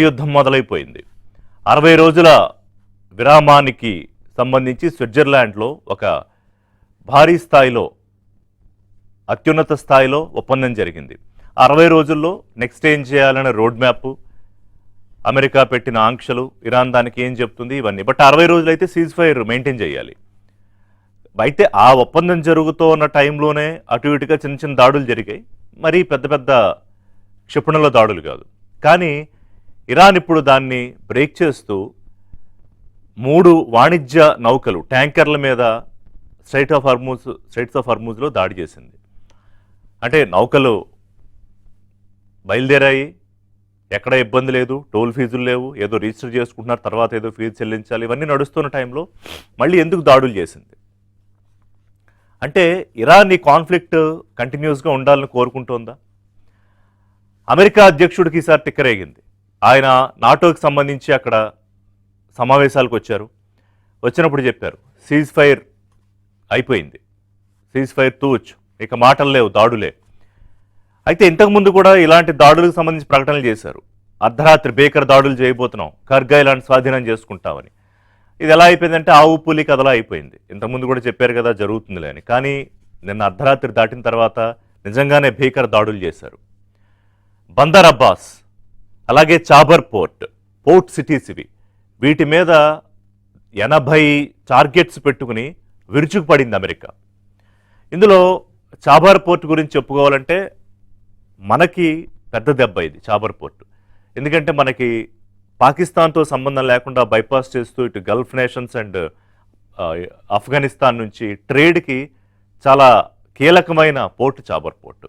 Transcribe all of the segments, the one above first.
యుద్ధం మొదలైపోయింది. 60 రోజుల విరామానికి సంబంధించి స్విట్జర్లాండ్లో ఒక భారీ స్థాయిలో అత్యున్నత స్థాయిలో ఒప్పందం జరిగింది. 60 రోజుల్లో నెక్స్ట్ ఏం చేయాలనే రోడ్ మ్యాప్, అమెరికా పెట్టిన ఆంక్షలు, ఇరాన్ దానికి ఏం చెప్తుంది, ఇవన్నీ. బట్ 60 రోజులైతే సీజ్ ఫైర్ మెయింటైన్ చేయాలి. అయితే ఆ ఒప్పందం జరుగుతూ ఉన్న టైంలోనే అటు ఇటుగా చిన్న చిన్న దాడులు జరిగాయి. మరీ పెద్ద పెద్ద క్షిపణుల దాడులు కాదు. కానీ ఇరాన్ ఇప్పుడు దాన్ని బ్రేక్ చేస్తూ 3 వాణిజ్య నౌకలు ట్యాంకర్ల మీద స్ట్రైట్స్ ఆఫ్ హర్మూజ్లో దాడి చేసింది. అంటే నౌకలు బయలుదేరాయి, ఎక్కడ ఇబ్బంది లేదు, టోల్ ఫీజులు లేవు, ఏదో రిజిస్టర్ చేసుకుంటున్నారు, తర్వాత ఏదో ఫీజు చెల్లించాలి, ఇవన్నీ నడుస్తున్న టైంలో మళ్ళీ ఎందుకు దాడులు చేసింది అంటే ఇరాన్ ఈ కాన్ఫ్లిక్ట్ కంటిన్యూస్గా ఉండాలని కోరుకుంటోందా? అమెరికా అధ్యక్షుడికి ఈసారి టిక్కరేగింది. ఆయన నాటోకి సంబంధించి అక్కడ సమావేశాలకు వచ్చారు. వచ్చినప్పుడు చెప్పారు సీజ్ ఫైర్ అయిపోయింది, సీజ్ ఫైర్ తూవచ్చు, ఇక మాటలు లేవు, దాడులే. అయితే ఇంతకుముందు కూడా ఇలాంటి దాడులకు సంబంధించి ప్రకటనలు చేశారు. అర్ధరాత్రి బేకర్ దాడులు చేయబోతున్నాం, కర్గాయ్ లాంటి స్వాధీనం చేసుకుంటామని. ఇది ఎలా అయిపోయిందంటే ఆవు పులి కథలా అయిపోయింది. ఇంతకుముందు కూడా చెప్పారు కదా జరుగుతుందిలే అని. కానీ నిన్న అర్ధరాత్రి దాటిన తర్వాత నిజంగానే భీకర దాడులు చేశారు. బందర్ అబ్బాస్, అలాగే చాబర్ పోర్ట్ సిటీస్ ఇవి, వీటి మీద 80 టార్గెట్స్ పెట్టుకుని విరుచుకుపడింది అమెరికా. ఇందులో చాబర్ పోర్ట్ గురించి చెప్పుకోవాలంటే మనకి పెద్ద దెబ్బ ఇది చాబర్ పోర్ట్. ఎందుకంటే మనకి పాకిస్తాన్తో సంబంధం లేకుండా బైపాస్ చేస్తూ ఇటు గల్ఫ్ నేషన్స్ అండ్ ఆఫ్ఘనిస్తాన్ నుంచి ట్రేడ్కి చాలా కీలకమైన పోర్ట్ చాబర్ పోర్ట్.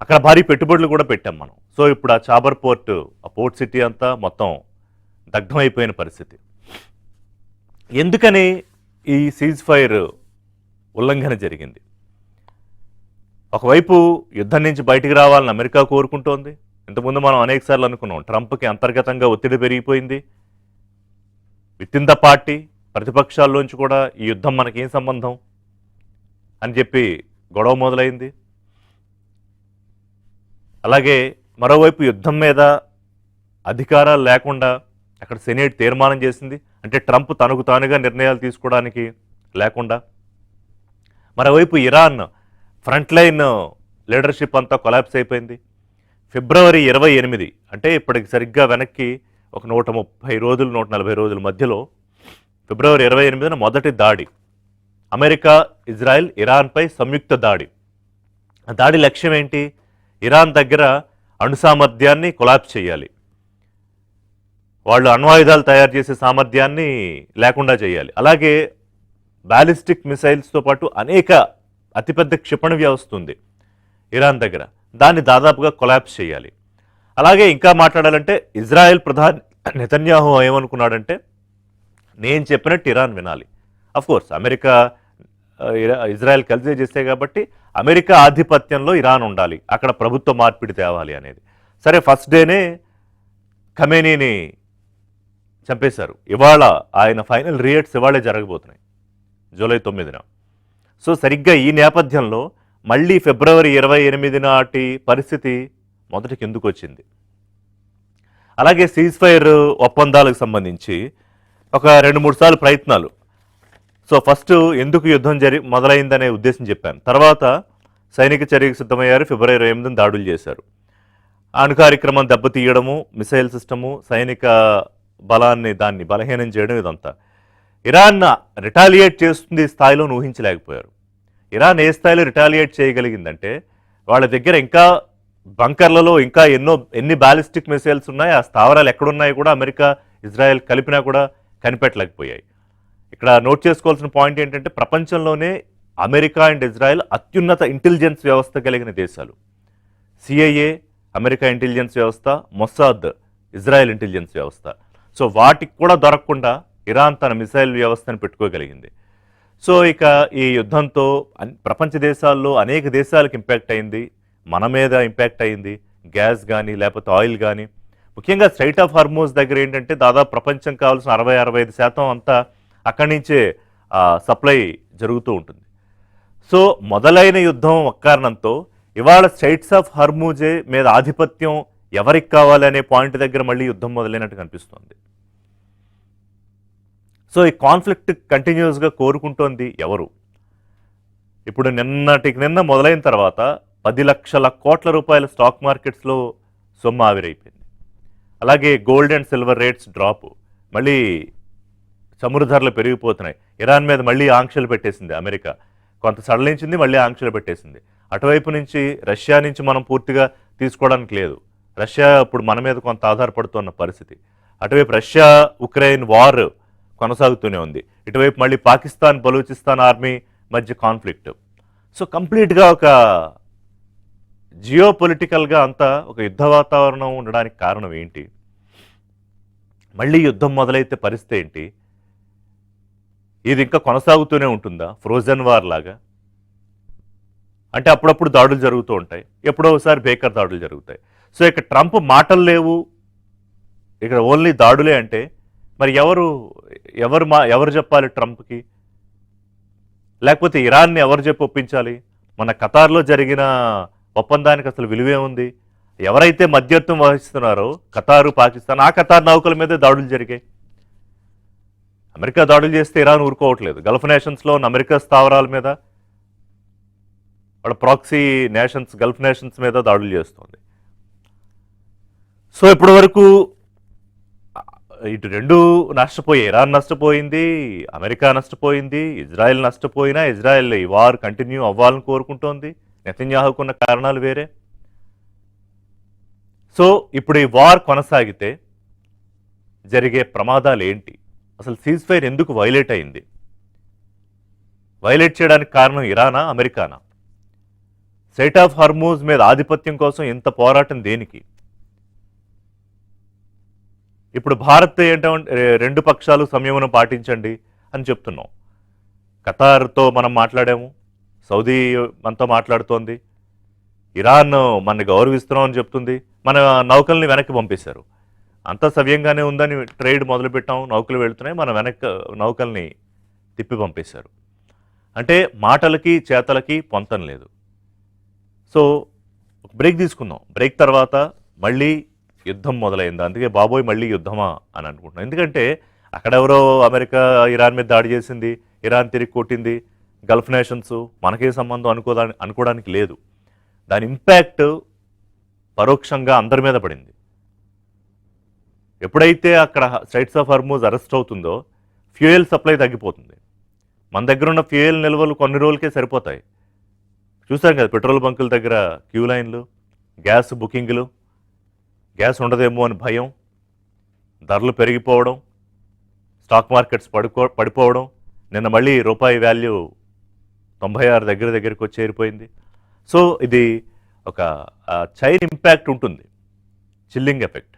అక్కడ భారీ పెట్టుబడులు కూడా పెట్టాం మనం. సో ఇప్పుడు ఆ చాబర్ పోర్ట్, ఆ పోర్ట్ సిటీ అంతా మొత్తం దగ్ధమైపోయిన పరిస్థితి. ఎందుకని ఈ సీజ్ ఫైర్ ఉల్లంఘన జరిగింది? ఒకవైపు యుద్ధం నుంచి బయటికి రావాలని అమెరికా కోరుకుంటోంది. ఇంతకుముందు మనం అనేకసార్లు అనుకున్నాం ట్రంప్కి అంతర్గతంగా ఒత్తిడి పెరిగిపోయింది. విత్ ఇన్ ద పార్టీ ప్రతిపక్షాల్లోంచి కూడా ఈ యుద్ధం మనకేం సంబంధం అని చెప్పి గొడవ మొదలైంది. అలాగే మరోవైపు యుద్ధం మీద అధికారాలు లేకుండా అక్కడ సెనేట్ తీర్మానం చేసింది. అంటే ట్రంప్ తనకు తానుగా నిర్ణయాలు తీసుకోవడానికి లేకుండా. మరోవైపు ఇరాన్ ఫ్రంట్ లైన్ లీడర్షిప్ అంతా కొలాప్స్ అయిపోయింది. ఫిబ్రవరి 28 అంటే ఇప్పటికి సరిగ్గా వెనక్కి ఒక 130 రోజులు 140 రోజుల మధ్యలో ఫిబ్రవరి 28న మొదటి దాడి. అమెరికా, ఇజ్రాయెల్, ఇరాన్పై సంయుక్త దాడి. ఆ దాడి లక్ష్యం ఏంటి? ఇరాన్ దగ్గర అణు సామర్థ్యాన్ని కొలాప్స్ చేయాలి, వాళ్ళు అణ్వాయుధాలు తయారు చేసే సామర్థ్యాన్ని లేకుండా చేయాలి. అలాగే బ్యాలిస్టిక్ మిసైల్స్తో పాటు అనేక అతిపెద్ద క్షిపణి వ్యవస్థ ఉంది ఇరాన్ దగ్గర, దాన్ని దాదాపుగా కొలాప్స్ చేయాలి. అలాగే ఇంకా మాట్లాడాలంటే ఇజ్రాయెల్ ప్రధాని నెతన్యాహు ఏమనుకున్నాడంటే నేను చెప్పినట్టు ఇరాన్ వినాలి. అఫ్కోర్స్ అమెరికా ఇజ్రాయెల్ కలిసే చేస్తే కాబట్టి అమెరికా ఆధిపత్యంలో ఇరాన్ ఉండాలి, అక్కడ ప్రభుత్వ మార్పిడి తేవాలి అనేది. సరే, ఫస్ట్ డేనే ఖమేనీని చంపేశారు. ఇవాళ ఆయన ఫైనల్ రియాక్ట్స్ ఇవాళే జరగబోతున్నాయి, జూలై 9న. సో సరిగ్గా ఈ నేపథ్యంలో మళ్ళీ ఫిబ్రవరి 28 నాటి పరిస్థితి మొదటికి ఎందుకు వచ్చింది? అలాగే సీజ్ ఫైర్ ఒప్పందాలకు సంబంధించి ఒక 2-3 సార్లు ప్రయత్నాలు. సో ఫస్ట్ ఎందుకు యుద్ధం మొదలైందనే ఉద్దేశం చెప్పాను. తర్వాత సైనిక చర్యకు సిద్ధమయ్యారు, ఫిబ్రవరి 28న దాడులు చేశారు. అణు కార్యక్రమం దెబ్బతీయడము, మిసైల్ సిస్టము, సైనిక బలాన్ని దాన్ని బలహీనం చేయడం, ఇదంతా. ఇరాన్ రిటాలియేట్ చేస్తుంది స్థాయిలో ఊహించలేకపోయారు. ఇరాన్ ఏ స్థాయిలో రిటాలియేట్ చేయగలిగిందంటే వాళ్ళ దగ్గర ఇంకా బంకర్లలో ఇంకా ఎన్ని బ్యాలిస్టిక్ మిసైల్స్ ఉన్నాయి, ఆ స్థావరాలు ఎక్కడున్నాయి కూడా అమెరికా, ఇజ్రాయెల్ కలిపినా కూడా కనిపెట్టలేకపోయాయి. ఇక్కడ నోట్ చేసుకోవాల్సిన పాయింట్ ఏంటంటే ప్రపంచంలోనే అమెరికా అండ్ ఇజ్రాయెల్ అత్యున్నత ఇంటెలిజెన్స్ వ్యవస్థ కలిగిన దేశాలు. సిఐఏ అమెరికా ఇంటెలిజెన్స్ వ్యవస్థ, మొసాద్ ఇజ్రాయెల్ ఇంటెలిజెన్స్ వ్యవస్థ. సో వాటికి కూడా దొరకకుండా ఇరాన్ తన మిసైల్ వ్యవస్థను పెట్టుకోగలిగింది. సో ఇక ఈ యుద్ధంతో ప్రపంచ దేశాల్లో అనేక దేశాలకు ఇంపాక్ట్ అయింది, మన మీద ఇంపాక్ట్ అయింది. గ్యాస్ కానీ లేకపోతే ఆయిల్ కానీ, ముఖ్యంగా స్ట్రైట్ ఆఫ్ హార్మూజ్ దగ్గర ఏంటంటే దాదాపు ప్రపంచం కావాల్సిన 60-65% అంతా అక్కడి నుంచే సప్లై జరుగుతూ ఉంటుంది. సో మొదలైన యుద్ధం ఒక కారణంతో ఇవాళ స్ట్రైట్స్ ఆఫ్ హార్మూజే మీద ఆధిపత్యం ఎవరికి కావాలి అనే పాయింట్ దగ్గర మళ్ళీ యుద్ధం మొదలైనట్టు కనిపిస్తోంది. సో ఈ కాన్ఫ్లిక్ట్ కంటిన్యూస్గా కోరుకుంటోంది ఎవరు? ఇప్పుడు నిన్న మొదలైన తర్వాత 10 లక్షల కోట్ల రూపాయల స్టాక్ మార్కెట్స్లో సొమ్ము ఆవిరైపోయింది. అలాగే gold and silver rates drop, మళ్ళీ చమురు ధరలు పెరిగిపోతున్నాయి. ఇరాన్ మీద మళ్ళీ ఆంక్షలు పెట్టేసింది అమెరికా, కొంత సడలించింది, మళ్ళీ ఆంక్షలు పెట్టేసింది. అటువైపు నుంచి రష్యా నుంచి మనం పూర్తిగా తీసుకోవడానికి లేదు, రష్యా ఇప్పుడు మన మీద కొంత ఆధారపడుతున్న పరిస్థితి. అటువైపు రష్యా ఉక్రెయిన్ వార్ కొనసాగుతూనే ఉంది, ఇటువైపు మళ్ళీ పాకిస్తాన్ బలూచిస్తాన్ ఆర్మీ మధ్య కాన్ఫ్లిక్ట్. సో కంప్లీట్గా ఒక జియో పొలిటికల్గా అంతా ఒక యుద్ధ వాతావరణం ఉండడానికి కారణం ఏంటి? మళ్ళీ యుద్ధం మొదలైతే పరిస్థితి ఏంటి? ఇది ఇంకా కొనసాగుతూనే ఉంటుందా ఫ్రోజన్ వార్ లాగా? అంటే అప్పుడప్పుడు దాడులు జరుగుతూ ఉంటాయి, ఎప్పుడో ఒకసారి బేకర్ దాడులు జరుగుతాయి. సో ఇక ట్రంప్ మాటలు లేవు, ఇక్కడ ఓన్లీ దాడులే అంటే మరి ఎవరు చెప్పాలి ట్రంప్కి? లేకపోతే ఇరాన్ని ఎవరు చెప్పి ఒప్పించాలి? మన ఖతార్లో జరిగిన ఒప్పందానికి అసలు విలువే ఉంది? ఎవరైతే మధ్యత్వం వహిస్తున్నారో ఖతారు పాకిస్తాన్, ఆ ఖతార్ నౌకల మీదే దాడులు జరిగాయి. అమెరికా దాడులు చేస్తే ఇరాన్ ఊరుకోవట్లేదు. గల్ఫ్ నేషన్స్లో ఉన్న అమెరికా స్థావరాల మీద, వాళ్ళ ప్రాక్సీ నేషన్స్ గల్ఫ్ నేషన్స్ మీద దాడులు చేస్తుంది. సో ఇప్పటి వరకు ఇటు రెండు నష్టపోయాయి, ఇరాన్ నష్టపోయింది, అమెరికా నష్టపోయింది, ఇజ్రాయెల్ నష్టపోయినా ఇజ్రాయెల్ ఈ వార్ కంటిన్యూ అవ్వాలని కోరుకుంటోంది. నెతన్యాహుకున్న కారణాలు వేరే. సో ఇప్పుడు ఈ వార్ కొనసాగితే జరిగే ప్రమాదాలు ఏంటి? అసలు సీజ్ ఫైర్ ఎందుకు వైలేట్ అయింది? వైలేట్ చేయడానికి కారణం ఇరానా, అమెరికానా? స్ట్రెయిట్ ఆఫ్ హార్మూజ్ మీద ఆధిపత్యం కోసం ఇంత పోరాటం దేనికి? ఇప్పుడు భారత్ ఏంటంటే రెండు పక్షాలు సంయమనం పాటించండి అని చెప్తున్నాం. ఖతార్తో మనం మాట్లాడాము, సౌదీ మనతో మాట్లాడుతోంది, ఇరాన్ మనని గౌరవిస్తున్నాం అని చెప్తుంది, మన నౌకల్ని వెనక్కి పంపేశారు. అంతా సవ్యంగానే ఉందని ట్రేడ్ మొదలుపెట్టాం, నౌకలు వెళుతున్నాయి, మన వెనక్కి నౌకల్ని తిప్పి పంపేశారు. అంటే మాటలకి చేతలకి పొంతం లేదు. సో బ్రేక్ తీసుకుందాం, బ్రేక్ తర్వాత మళ్ళీ యుద్ధం మొదలైంది. అందుకే బాబోయ్ మళ్ళీ యుద్ధమా అని అనుకుంటున్నాం. ఎందుకంటే అక్కడెవరో అమెరికా ఇరాన్ మీద దాడి చేసింది, ఇరాన్ తిరిగి కొట్టింది, గల్ఫ్ నేషన్స్, మనకే సంబంధం అనుకోవడానికి లేదు. దాని ఇంపాక్ట్ పరోక్షంగా అందరి మీద పడింది. ఎప్పుడైతే అక్కడ స్ట్రెయిట్స్ ఆఫ్ హార్మూజ్ అరెస్ట్ అవుతుందో ఫ్యూయల్ సప్లై తగ్గిపోతుంది. మన దగ్గర ఉన్న ఫ్యూయల్ నిల్వలు కొన్ని రోజులకే సరిపోతాయి. చూసాం కదా పెట్రోల్ బంకుల దగ్గర క్యూ లైన్లు, గ్యాస్ బుకింగ్లు, గ్యాస్ ఉండదేమో అని భయం, ధరలు పెరిగిపోవడం, స్టాక్ మార్కెట్స్ పడిపోవడం. నిన్న మళ్ళీ రూపాయి వాల్యూ 96 దగ్గరికి వచ్చి చేరిపోయింది. సో ఇది ఒక చైన్ ఇంపాక్ట్ ఉంటుంది, చిల్లింగ్ ఎఫెక్ట్.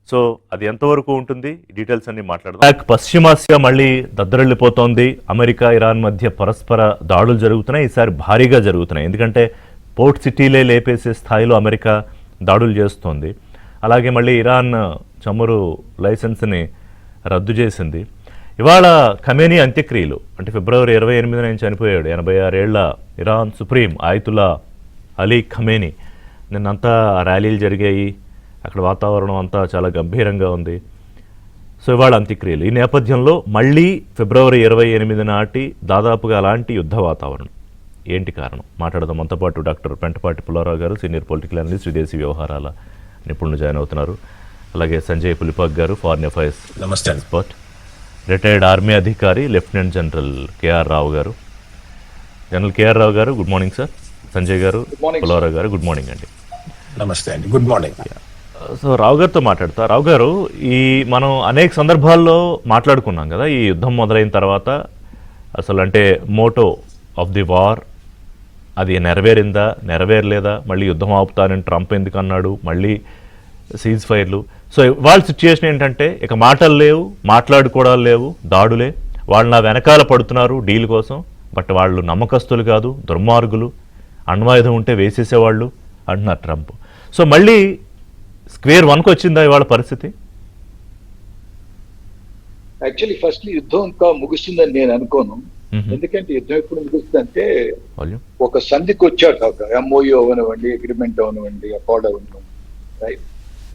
సో అది ఎంతవరకు ఉంటుంది, డీటెయిల్స్ అన్ని మాట్లాడదాం. పశ్చిమాసియా మళ్ళీ దద్దరిల్లిపోతోంది. అమెరికా ఇరాన్ మధ్య పరస్పర దాడులు జరుగుతున్నాయి, ఈసారి భారీగా జరుగుతున్నాయి. ఎందుకంటే పోర్ట్ సిటీలే లేపేసే స్థాయిలో అమెరికా దాడులు చేస్తోంది. అలాగే మళ్ళీ ఇరాన్ చమురు లైసెన్స్ని రద్దు చేసింది. ఇవాళ ఖమేనీ అంత్యక్రియలు, అంటే ఫిబ్రవరి 28న ఆయన చనిపోయాడు. 86 ఏళ్ల ఇరాన్ సుప్రీం ఆయతుల్లా అలీ ఖమేనీ. నిన్నంతా ర్యాలీలు జరిగాయి, అక్కడ వాతావరణం అంతా చాలా గంభీరంగా ఉంది. సో ఇవాళ అంత్యక్రియలు. ఈ నేపథ్యంలో మళ్ళీ ఫిబ్రవరి 28 నాటి దాదాపుగా అలాంటి యుద్ధ వాతావరణం. ఏంటి కారణం మాట్లాడదాం. మనతో పాటు డాక్టర్ పెంటపాటి పుల్లారావు గారు, సీనియర్ పొలిటికల్ అనలిస్ట్, విదేశీ వ్యవహారాల నిపుణులు జాయిన్ అవుతున్నారు. అలాగే సంజయ్ పులిపాక్ గారు, foreign affairs expert, retired army అధికారి లెఫ్టినెంట్ జనరల్ కేఆర్ రావు గారు. జనరల్ కేఆర్ రావు గారు గుడ్ మార్నింగ్ సార్. సంజయ్ గారు, పుల్లారావు గారు గుడ్ మార్నింగ్ అండి. నమస్తే అండి, గుడ్ మార్నింగ్. సో రావు గారితో మాట్లాడతా. రావు గారు, ఈ మనం అనేక సందర్భాల్లో మాట్లాడుకున్నాం కదా, ఈ యుద్ధం మొదలైన తర్వాత అసలు అంటే మోటో ఆఫ్ ది వార్ అది నెరవేరిందా, నెరవేరలేదా, మళ్ళీ యుద్ధం ఆపుతానని ట్రంప్ ఎందుకు అన్నాడు, మళ్ళీ సీజ్ ఫైర్లు. సో వాళ్ళ సిచ్యుయేషన్ ఏంటంటే ఇక మాటలు లేవు, మాట్లాడుకోవడాలు లేవు, దాడులే. వాళ్ళు నా వెనకాల పడుతున్నారు డీల్ కోసం, బట్ వాళ్ళు నమ్మకస్తులు కాదు, దుర్మార్గులు, అణ్వాయుధం ఉంటే వేసేసేవాళ్ళు అంటున్నారు ట్రంప్. సో మళ్ళీ స్క్వేర్ వన్కి వచ్చిందా ఇవాళ పరిస్థితి? యాక్చువల్లీ ఫస్ట్ యుద్ధం ఇంకా ముగుస్తుందని నేను అనుకోను. ఎందుకంటే యుద్ధం ఎప్పుడు ముగుస్తుందంటే ఒక సంధికి వచ్చాక, ఒక ఎంఓయూ అవనివ్వండి, అగ్రిమెంట్ అవనివ్వండి, అకార్డ్ అవనివ్వండి, రైట్.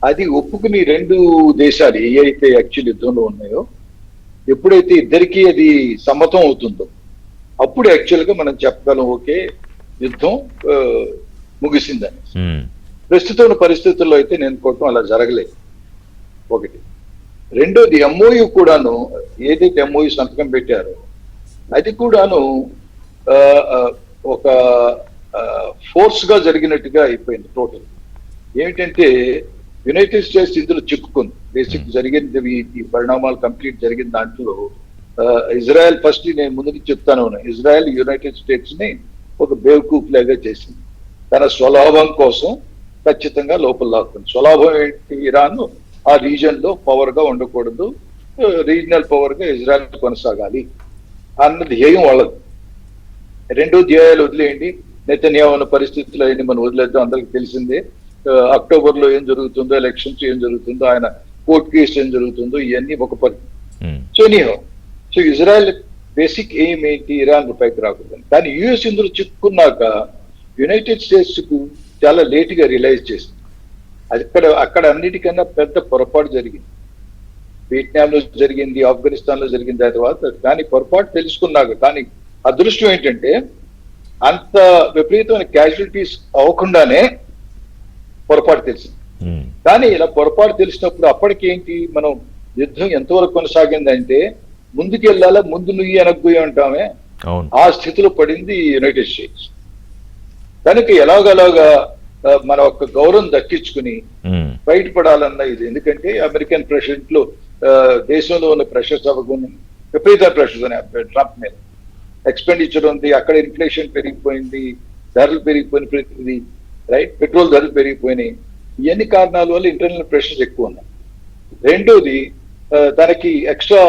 అది ఒప్పుకుని రెండు దేశాలు ఏ అయితే యాక్చువల్ యుద్ధంలో ఉన్నాయో ఎప్పుడైతే ఇద్దరికీ అది సమ్మతం అవుతుందో అప్పుడు యాక్చువల్ గా మనం చెప్పగలం ఓకే యుద్ధం ముగిసిందని. ప్రస్తుతం ఉన్న పరిస్థితుల్లో అయితే నేను అనుకోవటం అలా జరగలేదు ఒకటి. రెండోది ఎంఓయు కూడాను ఏదైతే ఎంఓయు సంతకం పెట్టారో అది కూడాను ఒక ఫోర్స్ గా జరిగినట్టుగా అయిపోయింది టోటల్. ఏమిటంటే యునైటెడ్ స్టేట్స్ ఇందులో చిక్కుకుంది. బేసిక్ జరిగింది ఈ పరిణామాలు కంప్లీట్ జరిగిన దాంట్లో ఇజ్రాయెల్ ఫస్ట్ నేను ముందుకు చెప్తాను, ఇజ్రాయెల్ యునైటెడ్ స్టేట్స్ ని ఒక బేవకూఫ్ లాగా చేసింది. తన స్వలాభం కోసం ఖచ్చితంగా లోపల లాక్కుంది. స్వలాభం ఏంటి? ఇరాన్ ఆ రీజన్ లో పవర్ గా ఉండకూడదు, రీజనల్ పవర్ గా ఇజ్రాయెల్ కొనసాగాలి అన్న ధ్యేయం వాళ్ళది. రెండో ధ్యేయాలు వదిలేయండి, నెతన్యాహు ఉన్న పరిస్థితులు అయ్యి మనం వదిలేద్దాం. అందరికి తెలిసిందే అక్టోబర్ లో ఏం జరుగుతుందో, ఎలక్షన్స్ ఏం జరుగుతుందో, ఆయన కోర్టు కేసు ఏం జరుగుతుందో ఇవన్నీ ఒక పని. So so Israel basic aim ఏంటి? ఇరాన్ పైకి రాకూడదు. కానీ యుఎస్ ఇందులో చిక్కుకున్నాక యునైటెడ్ స్టేట్స్ కు చాలా లేట్ గా రియలైజ్ చేసింది. అక్కడ అన్నిటికన్నా పెద్ద పొరపాటు జరిగింది. వియట్నాం లో జరిగింది, ఆఫ్ఘనిస్తాన్ లో జరిగిన తర్వాత. కానీ పొరపాటు తెలుసుకున్నాక, కానీ అదృష్టం ఏంటంటే అంత విపరీతమైన క్యాజువాలిటీస్ అవ్వకుండానే పొరపాటు తెలిసింది. కానీ ఇలా పొరపాటు తెలిసినప్పుడు అప్పటికేంటి మనం యుద్ధం ఎంతవరకు కొనసాగిందంటే ముందుకు వెళ్ళాలా, ముందు నుయ్యి వెనక్కి అంటామే, ఆ స్థితిలో పడింది యునైటెడ్ స్టేట్స్. కనుక ఎలాగలాగా మన ఒక గౌరవం దక్కించుకుని బయటపడాలన్న ఇది. ఎందుకంటే అమెరికన్ ప్రెసిడెంట్ లో దేశంలో ఉన్న ప్రెషర్స్ అవ్వకుండా విపరీత ప్రెషర్స్ ఉన్నాయి ట్రంప్ మీద. ఎక్స్పెండిచర్ ఉంది, అక్కడ ఇన్ఫ్లేషన్ పెరిగిపోయింది, ధరలు పెరిగిపోయిన రైట్, పెట్రోల్ ధరలు పెరిగిపోయినాయి. ఇవన్నీ కారణాల వల్ల ఇంటర్నల్ ప్రెషర్స్ ఎక్కువ ఉన్నాయి. రెండోది తనకి ఎక్స్ట్రా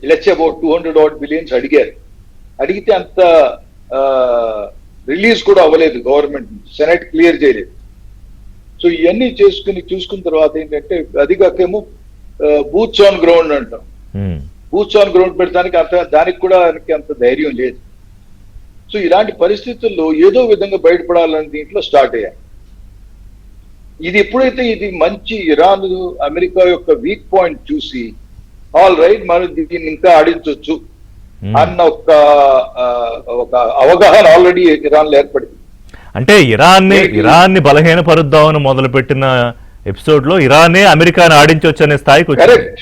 లెట్స్ అబౌట్ 200 బిలియన్స్ అడిగారు. అడిగితే అంత రిలీజ్ కూడా అవ్వలేదు గవర్నమెంట్, సెనెట్ క్లియర్ చేయలేదు. సో ఇవన్నీ చూసుకున్న తర్వాత ఏంటంటే అది కాకేమో బూత్స్ ఆన్ గ్రౌండ్ అంటాం. బూత్స్ ఆన్ గ్రౌండ్ పెట్టడానికి దానికి కూడా అంత ధైర్యం లేదు. సో ఇలాంటి పరిస్థితుల్లో ఏదో విధంగా బయటపడాలని దీంట్లో స్టార్ట్ అయ్యాయి. ఇది ఎప్పుడైతే ఇది మంచి ఇరాన్ అమెరికా యొక్క వీక్ పాయింట్ చూసి ఆల్ రైట్ మనం దీన్ని ఇంకా ఆడించవచ్చు అన్న ఒక అవగాహన ఆల్రెడీ ఇరాన్ లో ఏర్పడింది. అంటే ఇరాన్ని బలహీనపరుద్దామని మొదలుపెట్టిన ఎపిసోడ్ లో ఇరానే అమెరికాని ఆడించవచ్చు అనే స్థాయికి కరెక్ట్,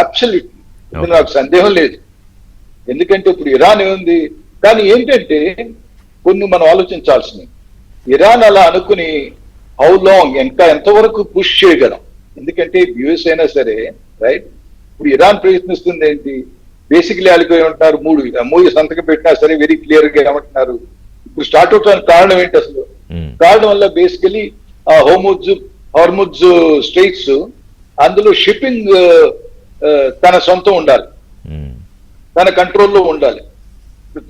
అబ్సల్యూట్లీ, నాకు సందేహం లేదు. ఎందుకంటే ఇప్పుడు ఇరాన్ ఏముంది, కానీ ఏంటంటే కొన్ని మనం ఆలోచించాల్సింది. ఇరాన్ అలా అనుకుని హౌ లాంగ్ ఇంకా ఎంతవరకు పుష్ చేయగలం? ఎందుకంటే యుఎస్ అయినా సరే రైట్, ఇప్పుడు ఇరాన్ ప్రయత్నిస్తుంది ఏంటి? బేసిక్లీ వాళ్ళకి ఏమంటున్నారు, 3 సంతకం పెట్టినా సరే వెరీ క్లియర్ గా ఏమంటున్నారు ఇప్పుడు స్టార్ట్ అవుతానికి కారణం ఏంటి అసలు? కారణం వల్ల బేసికలీ ఆ హార్ముజ్ స్ట్రెయిట్స్ అందులో షిప్పింగ్ తన సొంతం ఉండాలి, తన కంట్రోల్లో ఉండాలి,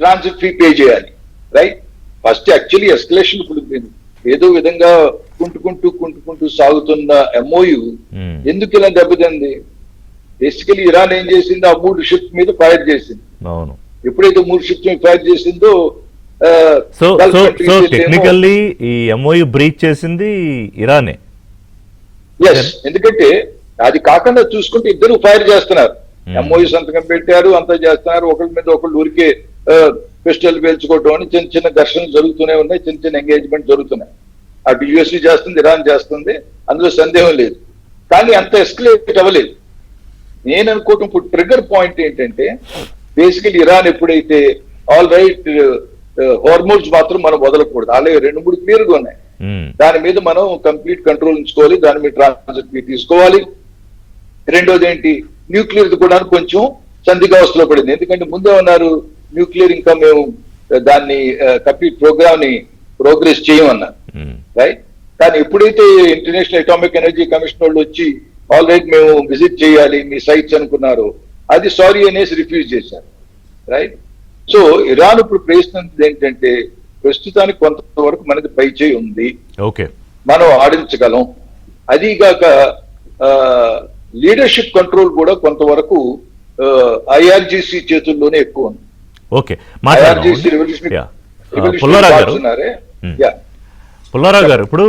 ట్రాన్సిట్ ఫీ పే చేయాలి రైట్. ఫస్ట్ యాక్చువల్లీ ఎస్కలేషన్ ఇప్పుడు ఏదో విధంగా కుంటుకుంటూ సాగుతున్న ఎంఓయు ఎందుకు ఇలా దెబ్బతింది? బేసికలీ ఇరాన్ ఏం చేసింది, ఆ 3 షిప్స్ మీద ఫైర్ చేసింది. ఎప్పుడైతే 3 షిప్స్ మీద ఫైర్ చేసిందో సో టెక్నికల్లీ ఈ ఎంఓయు బ్రీచ్ చేసింది ఇరానే. ఎస్, ఎందుకంటే అది కాకుండా చూసుకుంటే ఇద్దరు ఫైర్ చేస్తున్నారు. ఎంఓయు సంతకం పెట్టారు, అంతా చేస్తున్నారు, ఒకరి మీద ఒకళ్ళు ఊరికే పిస్టల్ పేల్చుకోవటం అని చిన్న ఘర్షణలు జరుగుతూనే ఉన్నాయి, చిన్న ఎంగేజ్మెంట్ జరుగుతున్నాయి. అటు యుఎస్ చేస్తుంది, ఇరాన్ చేస్తుంది, అందులో సందేహం లేదు. కానీ అంత ఎస్కలేట్ అవ్వలేదు. నేను అనుకోవటం ఇప్పుడు ట్రిగర్ పాయింట్ ఏంటంటే బేసికలీ ఇరాన్ ఎప్పుడైతే ఆల్ రైట్ హార్మోన్స్ మాత్రం మనం వదలకూడదు, అలాగే 2-3 క్లియర్గా ఉన్నాయి, దాని మీద మనం కంప్లీట్ కంట్రోల్ ఉంచుకోవాలి, దాని మీద ట్రాన్సిట్ తీసుకోవాలి. రెండోది ఏంటి, న్యూక్లియర్ కూడా కొంచెం సందిగ్ధావస్థలో పడింది. ఎందుకంటే ముందే ఉన్నారు న్యూక్లియర్ ఇంకా మేము దాన్ని కంప్లీట్ ప్రోగ్రామ్ ని ప్రోగ్రెస్ చేయమన్నారు రైట్. కానీ ఎప్పుడైతే ఇంటర్నేషనల్ అటామిక్ ఎనర్జీ కమిషన్ వాళ్ళు వచ్చి ఆల్ రైట్ మేము విజిట్ చేయాలి మీ సైట్స్ అనుకున్నారు, అది సారీ అనేసి రిఫ్యూజ్ చేశారు రైట్. సో ఇరాన్ ఇప్పుడు ప్రయత్నించింది ఏంటంటే ప్రస్తుతానికి కొంతవరకు మనది పై చేయి ఉంది, మనం ఆడించగలం. అదిగాక లీడర్షిప్ కంట్రోల్ కూడా కొంతవరకు ఐఆర్జీసీ చేతుల్లోనే ఎక్కువ ఉంది. ఐఆర్జీసీ పుల్లారావు గారు, ఇప్పుడు